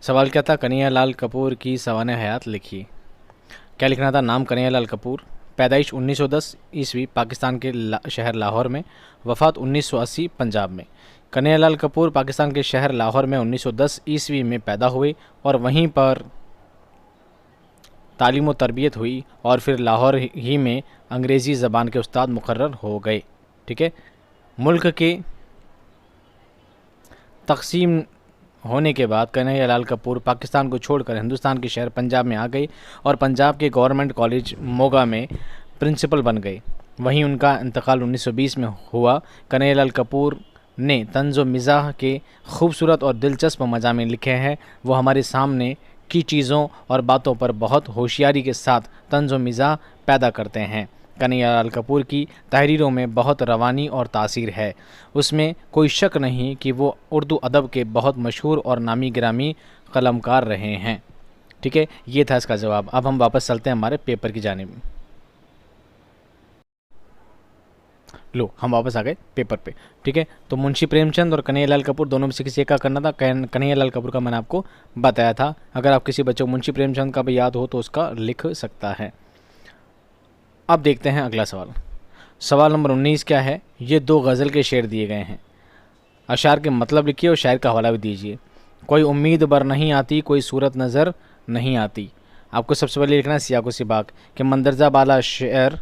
सवाल क्या था, कन्हैया लाल कपूर की सवाने हयात लिखिए। क्या लिखना था, नाम कन्हैया लाल कपूर, पैदाइश 1910 ईस्वी पाकिस्तान के शहर लाहौर में, वफ़ात 1980 पंजाब में। कन्हैया लाल कपूर पाकिस्तान के शहर लाहौर में 1910 ईस्वी में पैदा हुए और वहीं पर तालीम व तरबियत हुई और फिर लाहौर ही में अंग्रेज़ी ज़बान के उस्ताद मुकर्रर हो गए, ठीक है। मुल्क के तकसीम होने के बाद कन्हैया लाल कपूर पाकिस्तान को छोड़कर हिंदुस्तान के शहर पंजाब में आ गए और पंजाब के गवर्नमेंट कॉलेज मोगा में प्रिंसिपल बन गए। वहीं उनका इंतकाल 1920 में हुआ। कन्हैया लाल कपूर ने तंज़ो मिज़ाह के खूबसूरत और दिलचस्प मज़ामी लिखे हैं। वो हमारे सामने की चीज़ों और बातों पर बहुत होशियारी के साथ तंज़ो मिज़ाह पैदा करते हैं। कन्हैया लाल कपूर की तहरीरों में बहुत रवानी और तासीर है। उसमें कोई शक नहीं कि वो उर्दू अदब के बहुत मशहूर और नामी गिरामी कलमकार रहे हैं, ठीक है। ये था इसका जवाब। अब हम वापस चलते हैं हमारे पेपर की जानिब। लो, हम वापस आ गए पेपर पे, ठीक है। तो मुंशी प्रेमचंद और कन्हैया लाल कपूर दोनों में से किसी एक का करना था। कन्हैया लाल कपूर का मैंने आपको बताया था। अगर आप किसी बच्चों को मुंशी प्रेमचंद का भी याद हो तो उसका लिख सकता है। अब देखते हैं अगला सवाल। सवाल नंबर 19 क्या है, ये 2 गज़ल के शेर दिए गए हैं। अशार के मतलब लिखिए और शायर का हवाला भी दीजिए। कोई उम्मीद बर नहीं आती, कोई सूरत नज़र नहीं आती। आपको सबसे पहले लिखना है सियाको सिबाक कि मंदरजा बाला शेर,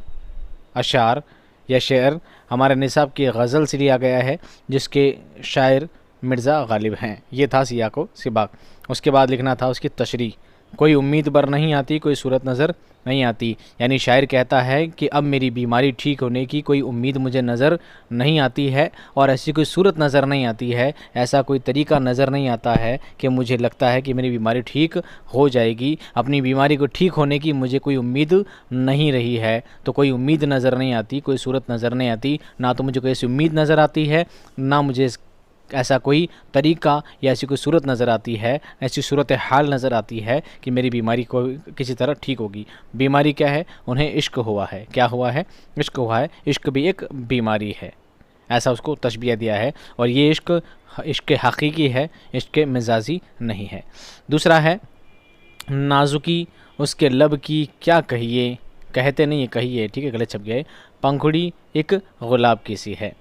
अशार या शेर हमारे निसाब की गज़ल से लिया गया है जिसके शायर मिर्ज़ा गालिब हैं। ये था सियाको सिबाक। उसके बाद लिखना था उसकी तशरीह, कोई उम्मीद बर नहीं आती, कोई सूरत नज़र नहीं आती। यानी शायर कहता है कि अब मेरी बीमारी ठीक होने की कोई उम्मीद मुझे नज़र नहीं आती है और ऐसी कोई सूरत नज़र नहीं आती है, ऐसा कोई तरीका नज़र नहीं आता है कि मुझे लगता है कि मेरी बीमारी ठीक हो जाएगी। अपनी बीमारी को ठीक होने की मुझे कोई उम्मीद नहीं रही है। तो कोई उम्मीद नज़र नहीं आती, कोई सूरत नज़र नहीं आती, ना तो मुझे कोई ऐसी उम्मीद नज़र आती है, ना मुझे ऐसा कोई तरीका या ऐसी कोई सूरत नज़र आती है, ऐसी सूरत हाल नज़र आती है कि मेरी बीमारी को किसी तरह ठीक होगी। बीमारी क्या है, उन्हें इश्क हुआ है। क्या हुआ है, इश्क हुआ है। इश्क भी एक बीमारी है, ऐसा उसको तशबीह दिया है। और ये इश्क हकीकी है, इश्क मिजाजी नहीं है। दूसरा है, नाजुकी उसके लब की क्या कहिए, कहते नहीं कहिए, ठीक है, गलत छप गया है। पंखुड़ी एक गुलाब की सी है।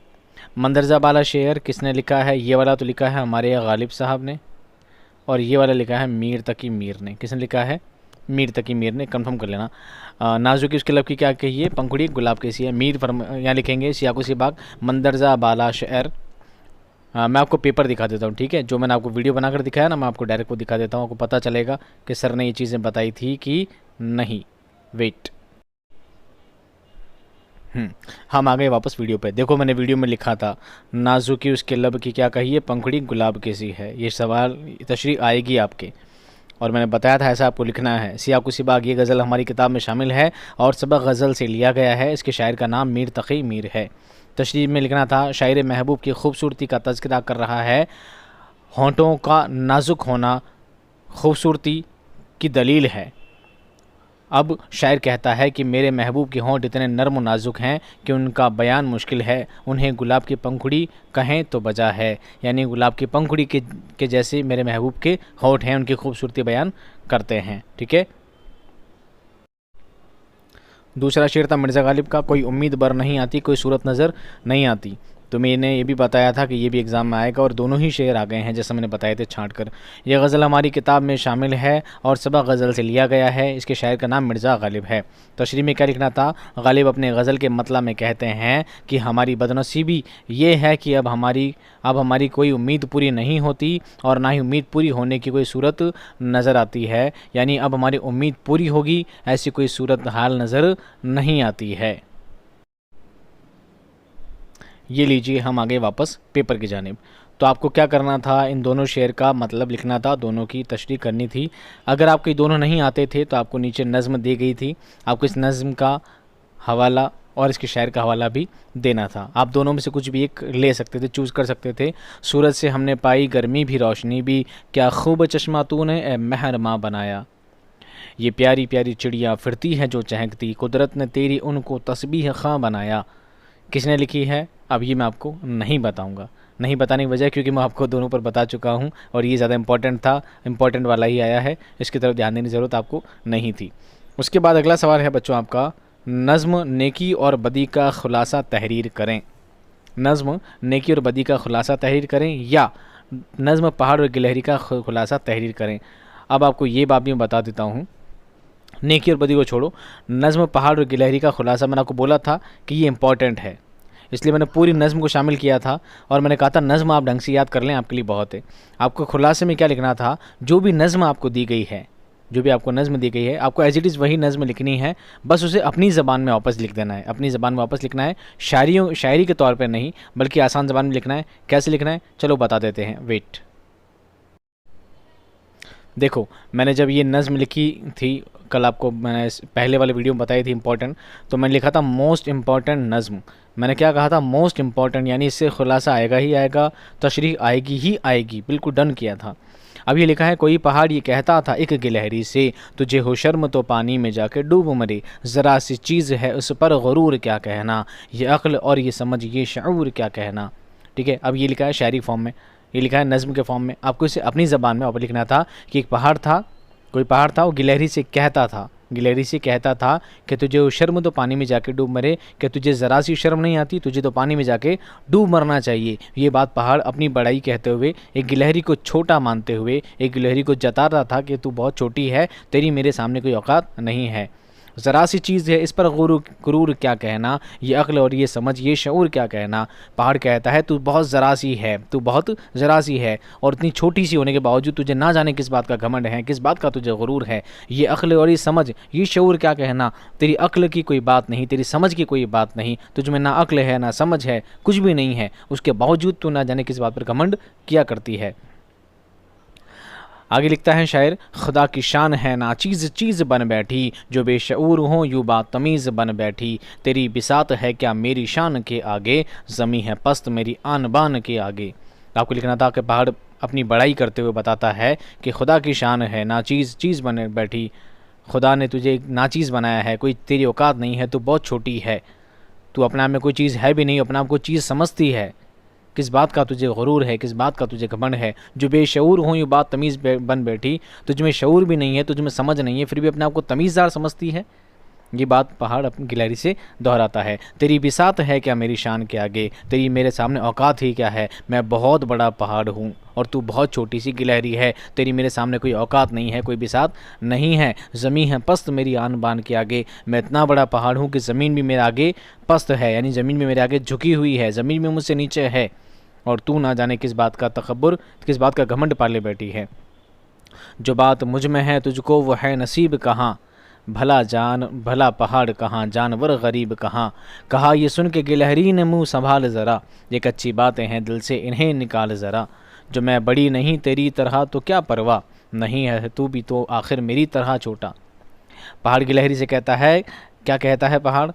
मंदरजा बाला शेर किसने लिखा है, ये वाला तो लिखा है हमारे गालिब साहब ने, और ये वाला लिखा है मीर तकी मीर ने। किसने लिखा है, मीर तकी मीर ने, कंफर्म कर लेना। नाजुकी उसके लब की क्या कहिए, पंखुड़ी गुलाब कैसी है। मीर यहाँ लिखेंगे सियाको सिबाक मंदरजा बाला शेर। मैं आपको पेपर दिखा देता हूँ, ठीक है। जो मैंने आपको वीडियो बनाकर दिखाया ना, मैं आपको डायरेक्ट को दिखा देता हूँ, आपको पता चलेगा कि सर ने ये चीज़ें बताई थी कि नहीं। वेट, हम आ गए वापस वीडियो पे। देखो मैंने वीडियो में लिखा था नाजुकी उसके लब की क्या कहिए, पंखुड़ी गुलाब कैसी है। ये सवाल तशरीह आएगी आपके, और मैंने बताया था ऐसा आपको लिखना है। सियाको सिबाक ये गज़ल हमारी किताब में शामिल है और सबक गज़ल से लिया गया है। इसके शायर का नाम मीर तकी मीर है। तशरीह में लिखना था शायर महबूब की खूबसूरती का तज़किरा कर रहा है। होंठों का नाजुक होना खूबसूरती की दलील है। अब शायर कहता है कि मेरे महबूब के होंठ इतने नर्म व नाजुक हैं कि उनका बयान मुश्किल है। उन्हें गुलाब की पंखुड़ी कहें तो बजा है। यानी गुलाब की पंखुड़ी के जैसे मेरे महबूब के होंठ हैं, उनकी खूबसूरती बयान करते हैं, ठीक है। दूसरा शेर था मिर्ज़ा गालिब का, कोई उम्मीद बर नहीं आती, कोई सूरत नज़र नहीं आती। तो मैंने ये भी बताया था कि ये भी एग्ज़ाम में आएगा, और दोनों ही शेर आ गए हैं जैसे मैंने बताए थे छाँट कर। यह गज़ल हमारी किताब में शामिल है और सबक गज़ल से लिया गया है। इसके शायर का नाम मिर्ज़ा गालिब है। तशरीह में क्या लिखना था, गालिब अपने गज़ल के मतलब में कहते हैं कि हमारी बदनसीबी ये है कि अब हमारी कोई उम्मीद पूरी नहीं होती और ना ही उम्मीद पूरी होने की कोई सूरत नज़र आती है। यानी अब हमारी उम्मीद पूरी होगी, ऐसी कोई सूरत हाल नज़र नहीं आती है। ये लीजिए, हम आगे वापस पेपर की जानिब। तो आपको क्या करना था, इन दोनों शेर का मतलब लिखना था, दोनों की तशरीह करनी थी। अगर आपको ये दोनों नहीं आते थे तो आपको नीचे नज़्म दी गई थी, आपको इस नज़्म का हवाला और इसके शायर का हवाला भी देना था। आप दोनों में से कुछ भी एक ले सकते थे, चूज़ कर सकते थे। सूरज से हमने पाई गर्मी भी रोशनी भी, क्या खूब चश्मा तूने ए महरमा बनाया। ये प्यारी प्यारी चिड़िया फिरती हैं जो चहकती, कुदरत ने तेरी उनको तस्बीह खां बनाया। किसने लिखी है अब ये मैं आपको नहीं बताऊंगा, नहीं बताने की वजह क्योंकि मैं आपको दोनों पर बता चुका हूं और ये ज़्यादा इंपॉर्टेंट था, इंपॉर्टेंट वाला ही आया है, इसकी तरफ ध्यान देने की ज़रूरत आपको नहीं थी। उसके बाद अगला सवाल है बच्चों आपका, नज़्म नेकी और बदी का खुलासा तहरीर करें। नज़्म नेकी और बदी का खुलासा तहरीर करें या नज़्म पहाड़ और गिलहरी का खुलासा तहरीर करें। अब आपको ये बात भी मैं बता देता हूँ, नेकी और बदी को छोड़ो, नज़्म पहाड़ और गिलहरी का खुलासा मैंने आपको बोला था कि ये इंपॉर्टेंट है, इसलिए मैंने पूरी नज़्म को शामिल किया था और मैंने कहा था नज़्म आप ढंग से याद कर लें, आपके लिए बहुत है। आपको खुलासे में क्या लिखना था, जो भी नज़्म आपको दी गई है, जो भी आपको नज़्म दी गई है, आपको एज इट इज़ वही नज़्म लिखनी है, बस उसे अपनी ज़बान में वापस लिख देना है, अपनी ज़बान में वापस लिखना है, शायरी के तौर पर नहीं बल्कि आसान ज़बान में लिखना है। कैसे लिखना है चलो बता देते हैं, वेट। देखो मैंने जब ये नज़्म लिखी थी, कल आपको मैंने पहले वाले वीडियो में बताई थी इंपॉर्टेंट, तो मैंने लिखा था मोस्ट इम्पॉर्टेंट नज़्म। मैंने क्या कहा था, मोस्ट इम्पॉर्टेंट, यानी इससे खुलासा आएगा ही आएगा, तशरीह आएगी ही आएगी, बिल्कुल डन किया था। अब ये लिखा है, कोई पहाड़ ये कहता था एक गिलहरी से, तुझे हो शर्म तो पानी में जाके डूब मरे, ज़रा सी चीज़ है उस पर गुरूर क्या कहना, ये अक्ल और ये समझ ये शऊर क्या कहना। ठीक है, अब ये लिखा है शायरी फॉर्म में, ये लिखा है नज़्म के फॉर्म में, आपको इसे अपनी ज़बान में वापस लिखना था कि एक पहाड़ था, कोई पहाड़ था, वो गिलहरी से कहता था, गिलहरी से कहता था कि तुझे शर्म तो पानी में जाके डूब मरे, कि तुझे ज़रा सी शर्म नहीं आती, तुझे तो पानी में जाके डूब मरना चाहिए। ये बात पहाड़ अपनी बड़ाई कहते हुए, एक गिलहरी को छोटा मानते हुए, एक गिलहरी को जता रहा था कि तू बहुत छोटी है, तेरी मेरे सामने कोई औकात नहीं है। ज़रा सी चीज़ है इस पर गुरूर क्या कहना, ये अक्ल और ये समझ ये शऊर क्या कहना। पहाड़ कहता है तू बहुत ज़रा सी है, तू बहुत ज़रा सी है, और इतनी छोटी सी होने के बावजूद तुझे ना जाने किस बात का घमंड है, किस बात का तुझे गुरूर है। ये अक्ल और ये समझ ये शऊर क्या कहना, तेरी अक्ल की कोई बात नहीं, तेरी समझ की कोई बात नहीं, तुझ में ना अक्ल है ना समझ है, कुछ भी नहीं है, उसके बावजूद तू ना जाने किस बात पर घमंड किया करती है। आगे लिखता है शायर, खुदा की शान है ना चीज़ चीज़ बन बैठी, जो बेशऊर हो यूँ बात तमीज़ बन बैठी, तेरी बिसात है क्या मेरी शान के आगे, ज़मी है पस्त मेरी आन बान के आगे। आपको लिखना था कि पहाड़ अपनी बड़ाई करते हुए बताता है कि खुदा की शान है ना चीज़ चीज़ बन बैठी, खुदा ने तुझे एक नाचीज़ बनाया है, कोई तेरी औकात नहीं है, तू बहुत छोटी है, तू अपने आप में कोई चीज़ है भी नहीं, अपने आप को चीज़ समझती है, किस बात का तुझे गुरूर है, किस बात का तुझे घमंड है, जो बेशऊर हो ये बात तमीज़ बन बैठी, तुझ में शऊर भी नहीं है, तुझ में समझ नहीं है, फिर भी अपने आप को तमीज़दार समझती है। ये बात पहाड़ अपनी गिलहरी से दोहराता है। तेरी बिसात है क्या मेरी शान के आगे, तेरी मेरे सामने औकात ही क्या है, मैं बहुत बड़ा पहाड़ हूँ और तू बहुत छोटी सी गिलहरी है, तेरी मेरे सामने कोई औकात नहीं है, कोई बिसात नहीं है, ज़मीन है पस्त मेरी आन बान के आगे, मैं इतना बड़ा पहाड़ हूँ कि ज़मीन भी मेरे आगे पस्त है, यानी ज़मीन भी मेरे आगे झुकी हुई है, ज़मीन भी मुझसे नीचे है, और तू ना जाने किस बात का तकब्बुर, किस बात का घमंड पाले बैठी है। जो बात मुझ में है तुझको वो है नसीब कहाँ, भला पहाड़ कहाँ, जानवर गरीब कहाँ। कहा ये सुन के गिलहरी ने मुँह संभाल ज़रा, ये कच्ची बातें हैं दिल से इन्हें निकाल ज़रा। जो मैं बड़ी नहीं तेरी तरह तो क्या परवाह, नहीं है तू भी तो आखिर मेरी तरह छोटा। पहाड़ गिलहरी से कहता है, क्या कहता है पहाड़,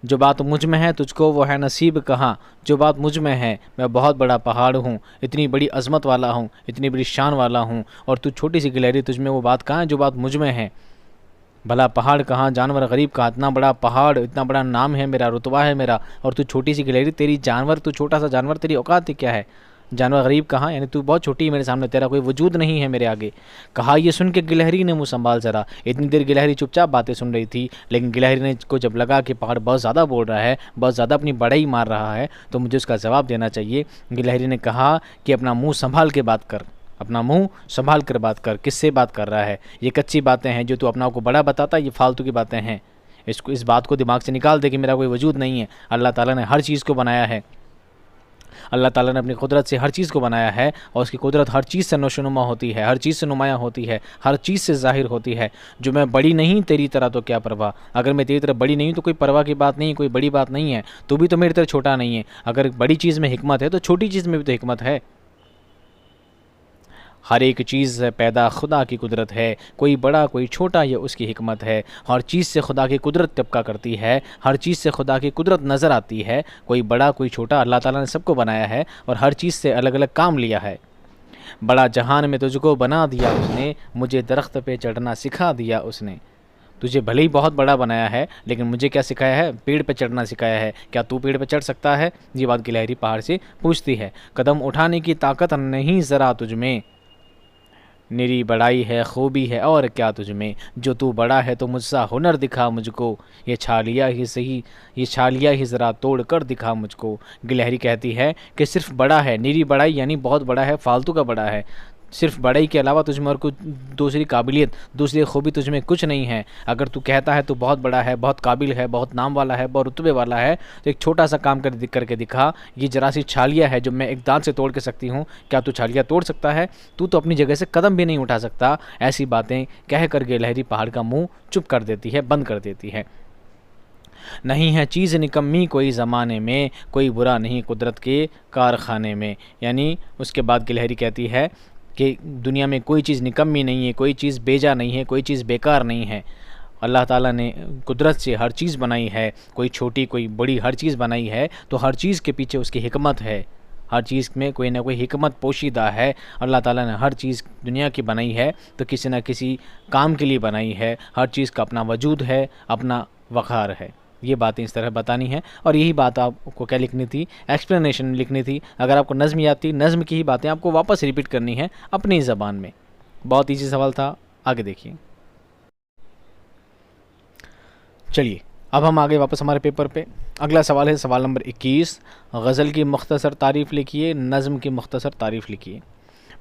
जो बात मुझ में है तुझको वो है नसीब कहाँ, जो बात मुझ में है मैं बहुत बड़ा पहाड़ हूँ, इतनी बड़ी अज़मत वाला हूँ, इतनी बड़ी शान वाला हूँ, और तू छोटी सी गिलहरी, तुझ में वो बात कहाँ है जो बात मुझ में है। भला पहाड़ कहाँ, जानवर गरीब कहाँ, इतना बड़ा पहाड़, इतना बड़ा नाम है मेरा, रुतबा है मेरा, और तू छोटी सी गिलहरी, तेरी जानवर, तू छोटा सा जानवर, तेरी औकात क्या है। जानवर गरीब कहाँ, यानी तू बहुत छोटी है मेरे सामने, तेरा कोई वजूद नहीं है मेरे आगे। कहा ये सुन के गिलहरी ने मुँह संभाल ज़रा, इतनी देर गिलहरी चुपचाप बातें सुन रही थी, लेकिन गिलहरी ने को जब लगा कि पहाड़ बहुत ज़्यादा बोल रहा है, बहुत ज़्यादा अपनी बड़ाई मार रहा है, तो मुझे उसका जवाब देना चाहिए। गिलहरी ने कहा कि अपना मुँह संभाल के बात कर, अपना मुंह संभाल कर बात कर, किससे बात कर रहा है, ये कच्ची बातें हैं जो तू अपना को बड़ा बताता, ये फालतू की बातें हैं, इस बात को दिमाग से निकाल दे कि मेरा कोई वजूद नहीं है। अल्लाह ताला ने हर चीज़ को बनाया है, अल्लाह ताला ने अपनी कुदरत से हर चीज़ को बनाया है, और उसकी कुदरत हर चीज़ से नशोनुमा होती है, हर चीज़ से नुमायाँ होती है, हर चीज़ से ज़ाहिर होती है। जो मैं बड़ी नहीं तेरी तरह तो क्या परवाह, अगर मैं तेरी तरह बड़ी नहीं तो कोई परवाह की बात नहीं, कोई बड़ी बात नहीं है, तू भी तो मेरी तरह छोटा नहीं है। अगर बड़ी चीज़ में हिकमत है तो छोटी चीज़ में भी तो हिकमत है। हर एक चीज़ पैदा खुदा की कुदरत है, कोई बड़ा कोई छोटा, ये उसकी हिकमत है। हर चीज़ से खुदा की कुदरत टपका करती है, हर चीज़ से खुदा की कुदरत नज़र आती है, कोई बड़ा कोई छोटा, अल्लाह ताला ने सबको बनाया है और हर चीज़ से अलग अलग काम लिया है। बड़ा जहान में तुझको बना दिया उसने, मुझे दरख्त पे चढ़ना सिखा दिया उसने। तुझे भले ही बहुत बड़ा बनाया है, लेकिन मुझे क्या सिखाया है? पेड़ पे चढ़ना सिखाया है। क्या तू पेड़ पे चढ़ सकता है? ये बात गिलहरी पहाड़ से पूछती है। कदम उठाने की ताकत नहीं ज़रा तुझ में, निरी बड़ाई है खूबी है और क्या तुझ में, जो तू बड़ा है तो मुझसा हुनर दिखा मुझको, ये छालिया ही सही, ये छालिया ही ज़रा तोड़ कर दिखा मुझको। गिलहरी कहती है कि सिर्फ बड़ा है, निरी बड़ाई यानी बहुत बड़ा है, फालतू का बड़ा है। सिर्फ बड़ाई के अलावा तुझ में और कुछ दूसरी काबिलियत, दूसरी खूबी तुझ में कुछ नहीं है। अगर तू कहता है तो बहुत बड़ा है, बहुत काबिल है, बहुत नाम वाला है, बहुत रुतबे वाला है, तो एक छोटा सा काम करके दिखा। ये जरा सी छालिया है जो मैं एक दांत से तोड़ के सकती हूँ, क्या तू छालिया तोड़ सकता है? तू तो अपनी जगह से कदम भी नहीं उठा सकता। ऐसी बातें कह कर गिलहरी पहाड़ का मुँह चुप कर देती है, बंद कर देती है। नहीं है चीज़ निकम्मी कोई ज़माने में, कोई बुरा नहीं कुदरत के कारखाने में। यानी उसके बाद गिलहरी कहती है कि दुनिया में कोई चीज़ निकम्मी नहीं है, कोई चीज़ बेजा नहीं है, कोई चीज़ बेकार नहीं है। अल्लाह ताला ने कुदरत से हर चीज़ बनाई है, कोई छोटी कोई बड़ी हर चीज़ बनाई है, तो हर चीज़ के पीछे उसकी हिकमत है। हर चीज़ में कोई ना कोई हिकमत पोशीदा है। अल्लाह ताला ने हर चीज़ दुनिया की बनाई है तो किसी न किसी काम के लिए बनाई है। हर चीज़ का अपना वजूद है, अपना वक़ार है। ये बातें इस तरह बतानी है और यही बात आपको क्या लिखनी थी? एक्सप्लेनेशन लिखनी थी। अगर आपको नज़्म याद थी, नज़्म की ही बातें आपको वापस रिपीट करनी है अपनी ज़बान में। बहुत ईजी सवाल था, आगे देखिए। चलिए अब हम आगे वापस हमारे पेपर पे। अगला सवाल है सवाल नंबर 21। गज़ल की मुख्तसर तारीफ़ लिखिए, नज़्म की मुख्तसर तारीफ़ लिखिए।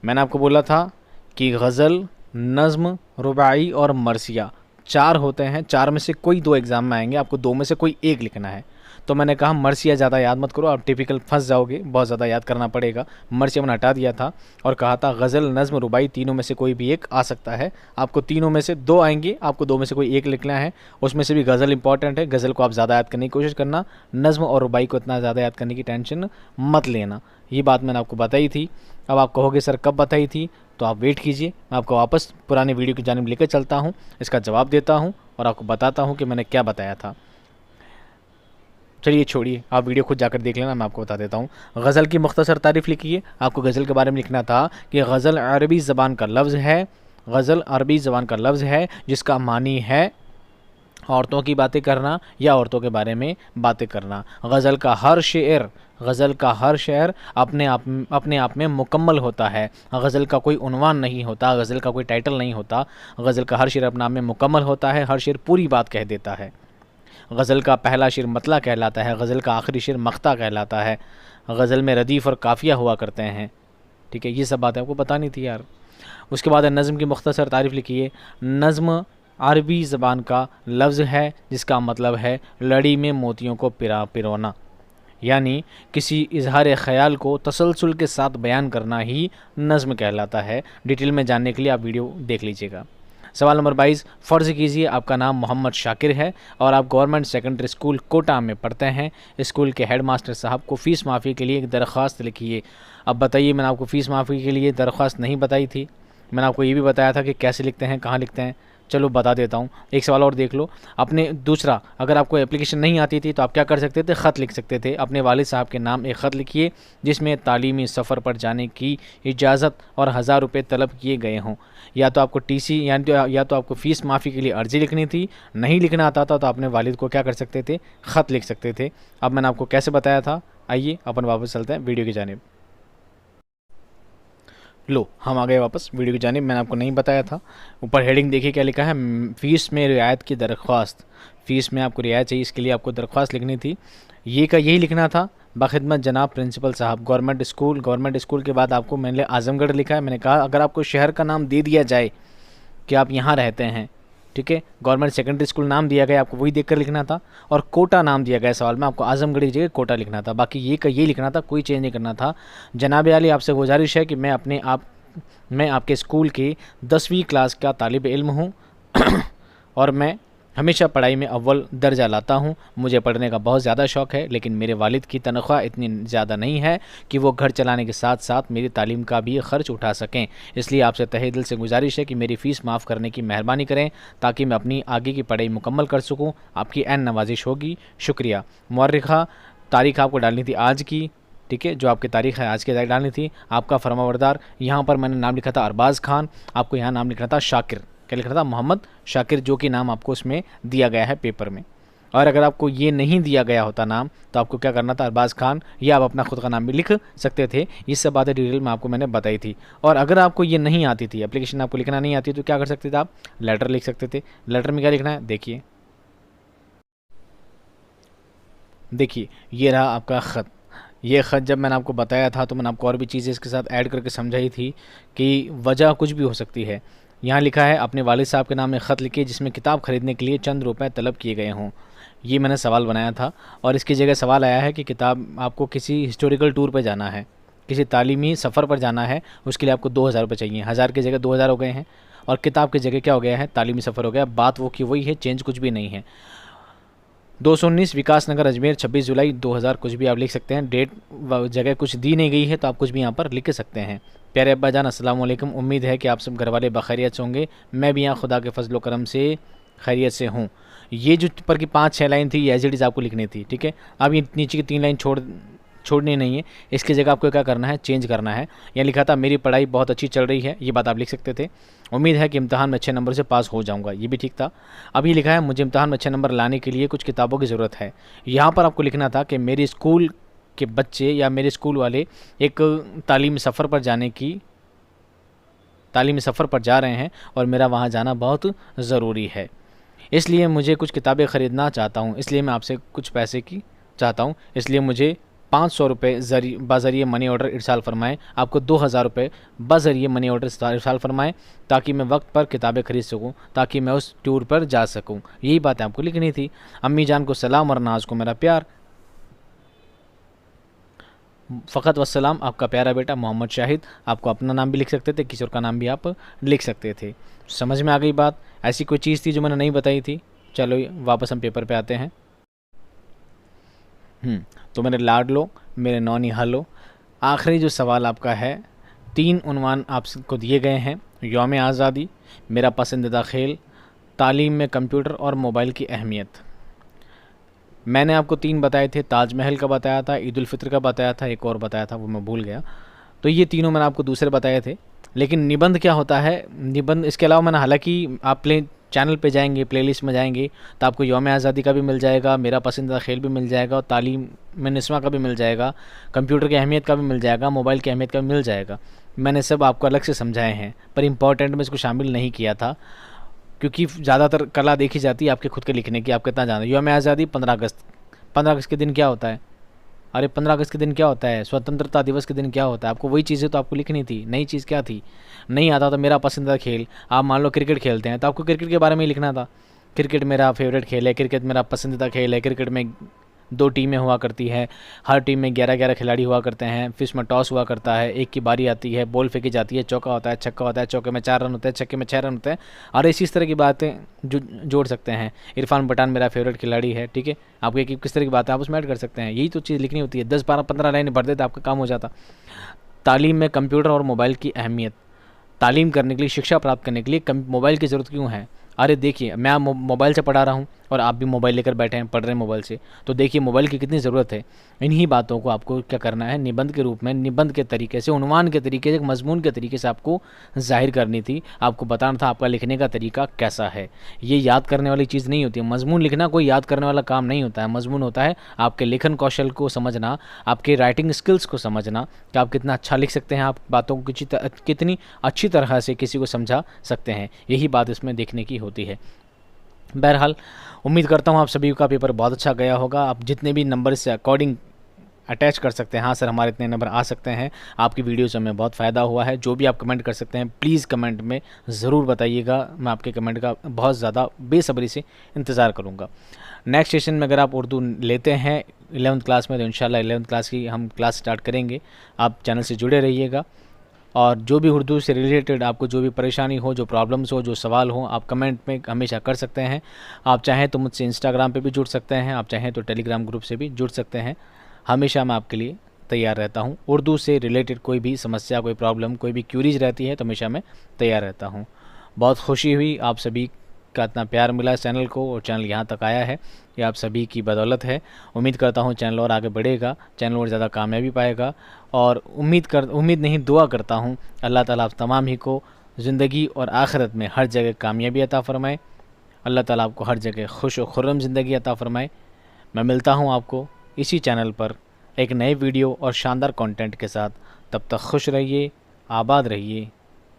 मैंने आपको बोला था कि गज़ल, नज़्म, रुबाई और मरसिया 4 होते हैं। 4 में से कोई 2 एग्ज़ाम में आएंगे, आपको 2 में से कोई एक लिखना है। तो मैंने कहा मरसिया ज़्यादा याद मत करो, आप टिपिकल फंस जाओगे, बहुत ज़्यादा याद करना पड़ेगा। मरसिया मैंने हटा दिया था और कहा था गज़ल, नज़्म, रुबाई तीनों में से कोई भी एक आ सकता है। आपको तीनों में से 2 आएंगे, आपको 2 में से कोई एक लिखना है। उसमें से भी गज़ल इंपॉर्टेंट है, गज़ल को आप ज़्यादा याद करने की कोशिश करना, नज़्म और रुबाई को इतना ज़्यादा याद करने की टेंशन मत लेना। ये बात मैंने आपको बताई थी। अब आप कहोगे सर कब बताई थी, तो आप वेट कीजिए, मैं आपको वापस पुराने वीडियो की जानिब लेकर चलता हूँ, इसका जवाब देता हूँ और आपको बताता हूँ कि मैंने क्या बताया था। चलिए छोड़िए, आप वीडियो खुद जाकर देख लेना, मैं आपको बता देता हूँ। गज़ल की मुख्तसर तारीफ़ लिखिए। आपको गज़ल के बारे में लिखना था कि गज़ल अरबी ज़बान का लफ्ज़ है, गज़ल अरबी ज़बान का लफ्ज़ है जिसका मानी है औरतों की बातें करना या औरतों के बारे में बातें करना। गज़ल का हर शेर अपने आप में मुकम्मल होता है। गज़ल का कोई उन्वान नहीं होता, गज़ल का कोई टाइटल नहीं होता। गज़ल का हर शेर अपने आप में मुकम्मल होता है, हर शेर पूरी बात कह देता है। गज़ल का पहला शेर मतला कहलाता है, गज़ल का आखिरी शेर मख्ता कहलाता है। गज़ल में रदीफ़ और काफ़िया हुआ करते हैं। ठीक है, ये सब बातें आपको बतानी थी यार। उसके बाद नज़्म की मुख्तसर तारीफ़ लिखिए। नज़्म अरबी ज़बान का लफ्ज़ है जिसका मतलब है लड़ी में मोतियों को पिरोना, यानी किसी इजहार ख़याल को तसलसल के साथ बयान करना ही नज़्म कहलाता है। डिटेल में जानने के लिए आप वीडियो देख लीजिएगा। सवाल नंबर 22। फ़र्ज़ कीजिए आपका नाम मोहम्मद शाकिर है और आप गवर्नमेंट सेकेंडरी स्कूल कोटा में पढ़ते हैं। स्कूल के हेड मास्टर साहब को फ़ीस माफ़ी के लिए एक दरख्वास्त लिखिए। अब बताइए, मैंने आपको फ़ीस माफ़ी के लिए दरख्वास्त नहीं बताई थी, मैंने आपको ये भी बताया था कि कैसे लिखते हैं, कहाँ लिखते हैं। चलो बता देता हूँ, एक सवाल और देख लो। अपने दूसरा, अगर आपको एप्लीकेशन नहीं आती थी तो आप क्या कर सकते थे? ख़त लिख सकते थे। अपने वालिद साहब के नाम एक ख़त लिखिए जिसमें तालीमी सफ़र पर जाने की इजाज़त और 1000 रुपये तलब किए गए हों। या तो आपको टीसी या तो आपको फ़ीस माफ़ी के लिए अर्ज़ी लिखनी थी, नहीं लिखना आता था तो अपने वालिद को क्या कर सकते थे? ख़त लिख सकते थे। अब मैंने आपको कैसे बताया था, आइए अपन वापस चलते हैं वीडियो की जानिब। लो, हम आ गए वापस वीडियो की जानिब। मैंने आपको नहीं बताया था, ऊपर हेडिंग देखिए क्या लिखा है, फ़ीस में रियायत की दरख्वास्त। फ़ीस में आपको रियायत चाहिए, इसके लिए आपको दरख्वास्त लिखनी थी। यही लिखना था। बाखिदमत जनाब प्रिंसिपल साहब, गवर्नमेंट स्कूल के बाद आपको मैंने आज़मगढ़ लिखा है। मैंने कहा अगर आपको शहर का नाम दे दिया जाए कि आप यहाँ रहते हैं, ठीक है, गवर्नमेंट सेकेंडरी स्कूल नाम दिया गया, आपको वही देखकर लिखना था। और कोटा नाम दिया गया सवाल में, आपको आज़मगढ़ की जगह कोटा लिखना था। बाकी ये लिखना था, कोई चेंज नहीं करना था। जनाब आली, आपसे गुजारिश है कि मैं आपके स्कूल की 10वीं क्लास का तालिब इल्म हूँ और मैं हमेशा पढ़ाई में अव्वल दर्जा लाता हूँ। मुझे पढ़ने का बहुत ज़्यादा शौक़ है, लेकिन मेरे वालिद की तनख्वाह इतनी ज़्यादा नहीं है कि वो घर चलाने के साथ साथ मेरी तालीम का भी ख़र्च उठा सकें। इसलिए आपसे तहे दिल से गुजारिश है कि मेरी फ़ीस माफ़ करने की मेहरबानी करें ताकि मैं अपनी आगे की पढ़ाई मुकम्मल कर सकूँ। आपकी ऐन नवाजिश होगी, शुक्रिया। मुअर्रिखा तारीख़ आपको डालनी थी आज की, ठीक है, जो आपकी तारीख है आज की तारीख डालनी थी। आपका फरमाबरदार, यहाँ पर मैंने नाम लिखा था अरबाज़ खान, आपको यहाँ नाम लिखना था शाकिर, क्या लिखना था, मोहम्मद शाकिर, जो कि नाम आपको इसमें दिया गया है पेपर में। और अगर आपको ये नहीं दिया गया होता नाम, तो आपको क्या करना था, अरबाज़ खान, या आप अपना खुद का नाम भी लिख सकते थे। ये सब बातें डिटेल में आपको मैंने बताई थी। और अगर आपको ये नहीं आती थी, एप्लीकेशन आपको लिखना नहीं आती, तो क्या कर सकते थे आप, लेटर लिख सकते थे। लेटर में क्या लिखना है, देखिए, देखिए ये रहा आपका ख़त। ये ख़त जब मैंने आपको बताया था तो मैंने आपको और भी चीज़ें इसके साथ ऐड करके समझाई थी कि वजह कुछ भी हो सकती है। यहाँ लिखा है, अपने वालिद साहब के नाम में ख़त लिखिए जिसमें किताब ख़रीदने के लिए चंद रुपए तलब किए गए हों। ये मैंने सवाल बनाया था और इसकी जगह सवाल आया है कि किताब, आपको किसी हिस्टोरिकल टूर पर जाना है, किसी तालीमी सफ़र पर जाना है, उसके लिए आपको 2000 रुपये चाहिए। 1000 की जगह 2000 हो गए हैं और किताब की जगह क्या हो गया है, तालीमी सफ़र हो गया। बात वो की वही है, चेंज कुछ भी नहीं है। 219 विकास नगर अजमेर 26 जुलाई 2000, कुछ भी आप लिख सकते हैं। डेट जगह कुछ दी नहीं गई है तो आप कुछ भी यहाँ पर लिख सकते हैं। प्यारे अब्बा जान, अस्सलाम वालेकुम। उम्मीद है कि आप सब घर वाले बखैरियत से होंगे। मैं भी यहाँ खुदा के फजल करम से खैरियत से हूँ। ये जो ऊपर की 5-6 लाइन थी, एज इट इज़ आपको लिखनी थी, ठीक है। अब ये नीचे की 3 लाइन छोड़नी नहीं है, इसकी जगह आपको क्या करना है, चेंज करना है। यहाँ लिखा था, मेरी पढ़ाई बहुत अच्छी चल रही है, ये बात आप लिख सकते थे। उम्मीद है कि इम्तहान में अच्छे नंबर से पास हो जाऊंगा, ये भी ठीक था। अभी लिखा है, मुझे इम्तहान में अच्छे नंबर लाने के लिए कुछ किताबों की ज़रूरत है। यहाँ पर आपको लिखना था कि मेरे स्कूल के बच्चे या मेरे स्कूल वाले एक तालीमी सफ़र पर जा रहे हैं और मेरा वहाँ जाना बहुत ज़रूरी है, इसलिए मुझे कुछ किताबें ख़रीदना चाहता हूँ, इसलिए मैं आपसे कुछ पैसे की चाहता हूँ, इसलिए मुझे 500 रुपये बाज़रिए मनी ऑर्डर इरसाल फरमाएँ। आपको 2000 रुपये बाज़रिए मनी ऑर्डर इरसाल फरमाएँ ताकि मैं वक्त पर किताबें ख़रीद सकूँ, ताकि मैं उस टूर पर जा सकूँ। यही बातें आपको लिखनी थी। अम्मी जान को सलाम और नाज को मेरा प्यार। फ़कत वस्सलाम, आपका प्यारा बेटा मोहम्मद शाहिद। आपको अपना नाम भी लिख सकते थे, किसी और का नाम भी आप लिख सकते थे। समझ में आ गई बात? ऐसी कोई चीज़ थी जो मैंने नहीं बताई थी? चलो वापस हम पेपर पे आते हैं। तो मेरे लाडलो, मेरे नौनी हालो, आखिरी जो सवाल आपका है, 3 उन्वान आपको दिए गए हैं। यौम आज़ादी, मेरा पसंदीदा खेल, तालीम में कंप्यूटर और मोबाइल की अहमियत। मैंने आपको 3 बताए थे, ताजमहल का बताया था, ईद उल फित्र का बताया था, एक और बताया था वो मैं भूल गया। तो ये तीनों मैंने आपको दूसरे बताए थे। लेकिन निबंध क्या होता है, निबंध इसके अलावा मैंने, हालांकि आप चैनल पे जाएंगे, प्लेलिस्ट में जाएंगे तो आपको यौम आज़ादी का भी मिल जाएगा, मेरा पसंदीदा खेल भी मिल जाएगा, और तालीम में निस्वा का भी मिल जाएगा, कंप्यूटर की अहमियत का भी मिल जाएगा, मोबाइल की अहमियत का भी मिल जाएगा। मैंने सब आपको अलग से समझाए हैं, पर इम्पॉर्टेंट में इसको शामिल नहीं किया था क्योंकि ज़्यादातर कला देखी जाती है आपके खुद के लिखने की, आप कितना जानते। यौम आज़ादी 15 अगस्त, 15 अगस्त के दिन क्या होता है, अरे 15 अगस्त के दिन क्या होता है, स्वतंत्रता दिवस के दिन क्या होता है, आपको वही चीज़ें तो आपको लिखनी थी। नई चीज़ क्या थी, नहीं आता तो मेरा पसंदीदा खेल, आप मान लो क्रिकेट खेलते हैं तो आपको क्रिकेट के बारे में ही लिखना था। क्रिकेट मेरा फेवरेट खेल है, क्रिकेट मेरा पसंदीदा खेल है, क्रिकेट में 2 टीमें हुआ करती है, हर टीम में 11-11 खिलाड़ी हुआ करते हैं, फिर उसमें टॉस हुआ करता है, एक की बारी आती है, बॉल फेंकी जाती है, चौका होता है, छक्का होता है, चौके में 4 रन होते हैं, छक्के में 6 रन होते हैं, और इसी तरह की बातें जोड़ सकते हैं। इरफान पठान मेरा फेवरेट खिलाड़ी है, ठीक है, आपको एक किस तरह की बात है आप उसमें ऐड कर सकते हैं। यही तो चीज़ लिखनी होती है। 10-12-15 लाइन भर देते आपका काम हो जाता। तालीम में कंप्यूटर और मोबाइल की अहमियत, तालीम करने के लिए, शिक्षा प्राप्त करने के लिए मोबाइल की ज़रूरत क्यों है? अरे देखिए, मैं मोबाइल से पढ़ा रहा हूँ और आप भी मोबाइल लेकर बैठे हैं, पढ़ रहे हैं मोबाइल से, तो देखिए मोबाइल की कितनी ज़रूरत है। इन्हीं बातों को आपको क्या करना है, निबंध के रूप में, निबंध के तरीके से, उन्वान के तरीके से, मजमून के तरीके से आपको जाहिर करनी थी। आपको बताना था आपका लिखने का तरीका कैसा है। ये याद करने वाली चीज़ नहीं होती है। मजमून लिखना कोई याद करने वाला काम नहीं होता है। मजमून होता है आपके लेखन कौशल को समझना, आपके राइटिंग स्किल्स को समझना कि आप कितना अच्छा लिख सकते हैं, आप बातों को कितनी अच्छी तरह से किसी को समझा सकते हैं। यही बात इसमें देखने की होती है। बहरहाल उम्मीद करता हूँ आप सभी का पेपर बहुत अच्छा गया होगा। आप जितने भी नंबर से अकॉर्डिंग अटैच कर सकते हैं, हाँ सर हमारे इतने नंबर आ सकते हैं, आपकी वीडियो से हमें बहुत फ़ायदा हुआ है। जो भी आप कमेंट कर सकते हैं प्लीज़ कमेंट में ज़रूर बताइएगा। मैं आपके कमेंट का बहुत ज़्यादा बेसब्री से इंतज़ार करूँगा। नेक्स्ट सेशन में अगर आप उर्दू लेते हैं 11th क्लास में, तो इंशाल्लाह 11th क्लास की हम क्लास स्टार्ट करेंगे। आप चैनल से जुड़े रहिएगा और जो भी उर्दू से रिलेटेड आपको जो भी परेशानी हो, जो प्रॉब्लम्स हो, जो सवाल हो, आप कमेंट में हमेशा कर सकते हैं। आप चाहें तो मुझसे इंस्टाग्राम पे भी जुड़ सकते हैं, आप चाहें तो टेलीग्राम ग्रुप से भी जुड़ सकते हैं। हमेशा मैं आपके लिए तैयार रहता हूँ। उर्दू से रिलेटेड कोई भी समस्या, कोई प्रॉब्लम, कोई भी क्यूरीज रहती है तो हमेशा मैं तैयार रहता हूँ। बहुत खुशी हुई आप सभी का इतना प्यार मिला इस चैनल को और चैनल यहाँ तक आया है, ये आप सभी की बदौलत है। उम्मीद करता हूँ चैनल और आगे बढ़ेगा, चैनल और ज़्यादा कामयाबी पाएगा। और उम्मीद नहीं दुआ करता हूँ अल्लाह ताला आप तमाम ही को ज़िंदगी और आखिरत में हर जगह कामयाबी अता फ़रमाए। अल्लाह ताला आपको हर जगह खुश और खुर्रम ज़िंदगी अता फ़रमाए। मैं मिलता हूँ आपको इसी चैनल पर एक नए वीडियो और शानदार कंटेंट के साथ। तब तक खुश रहिए, आबाद रहिए।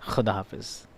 खुदा हाफिज़।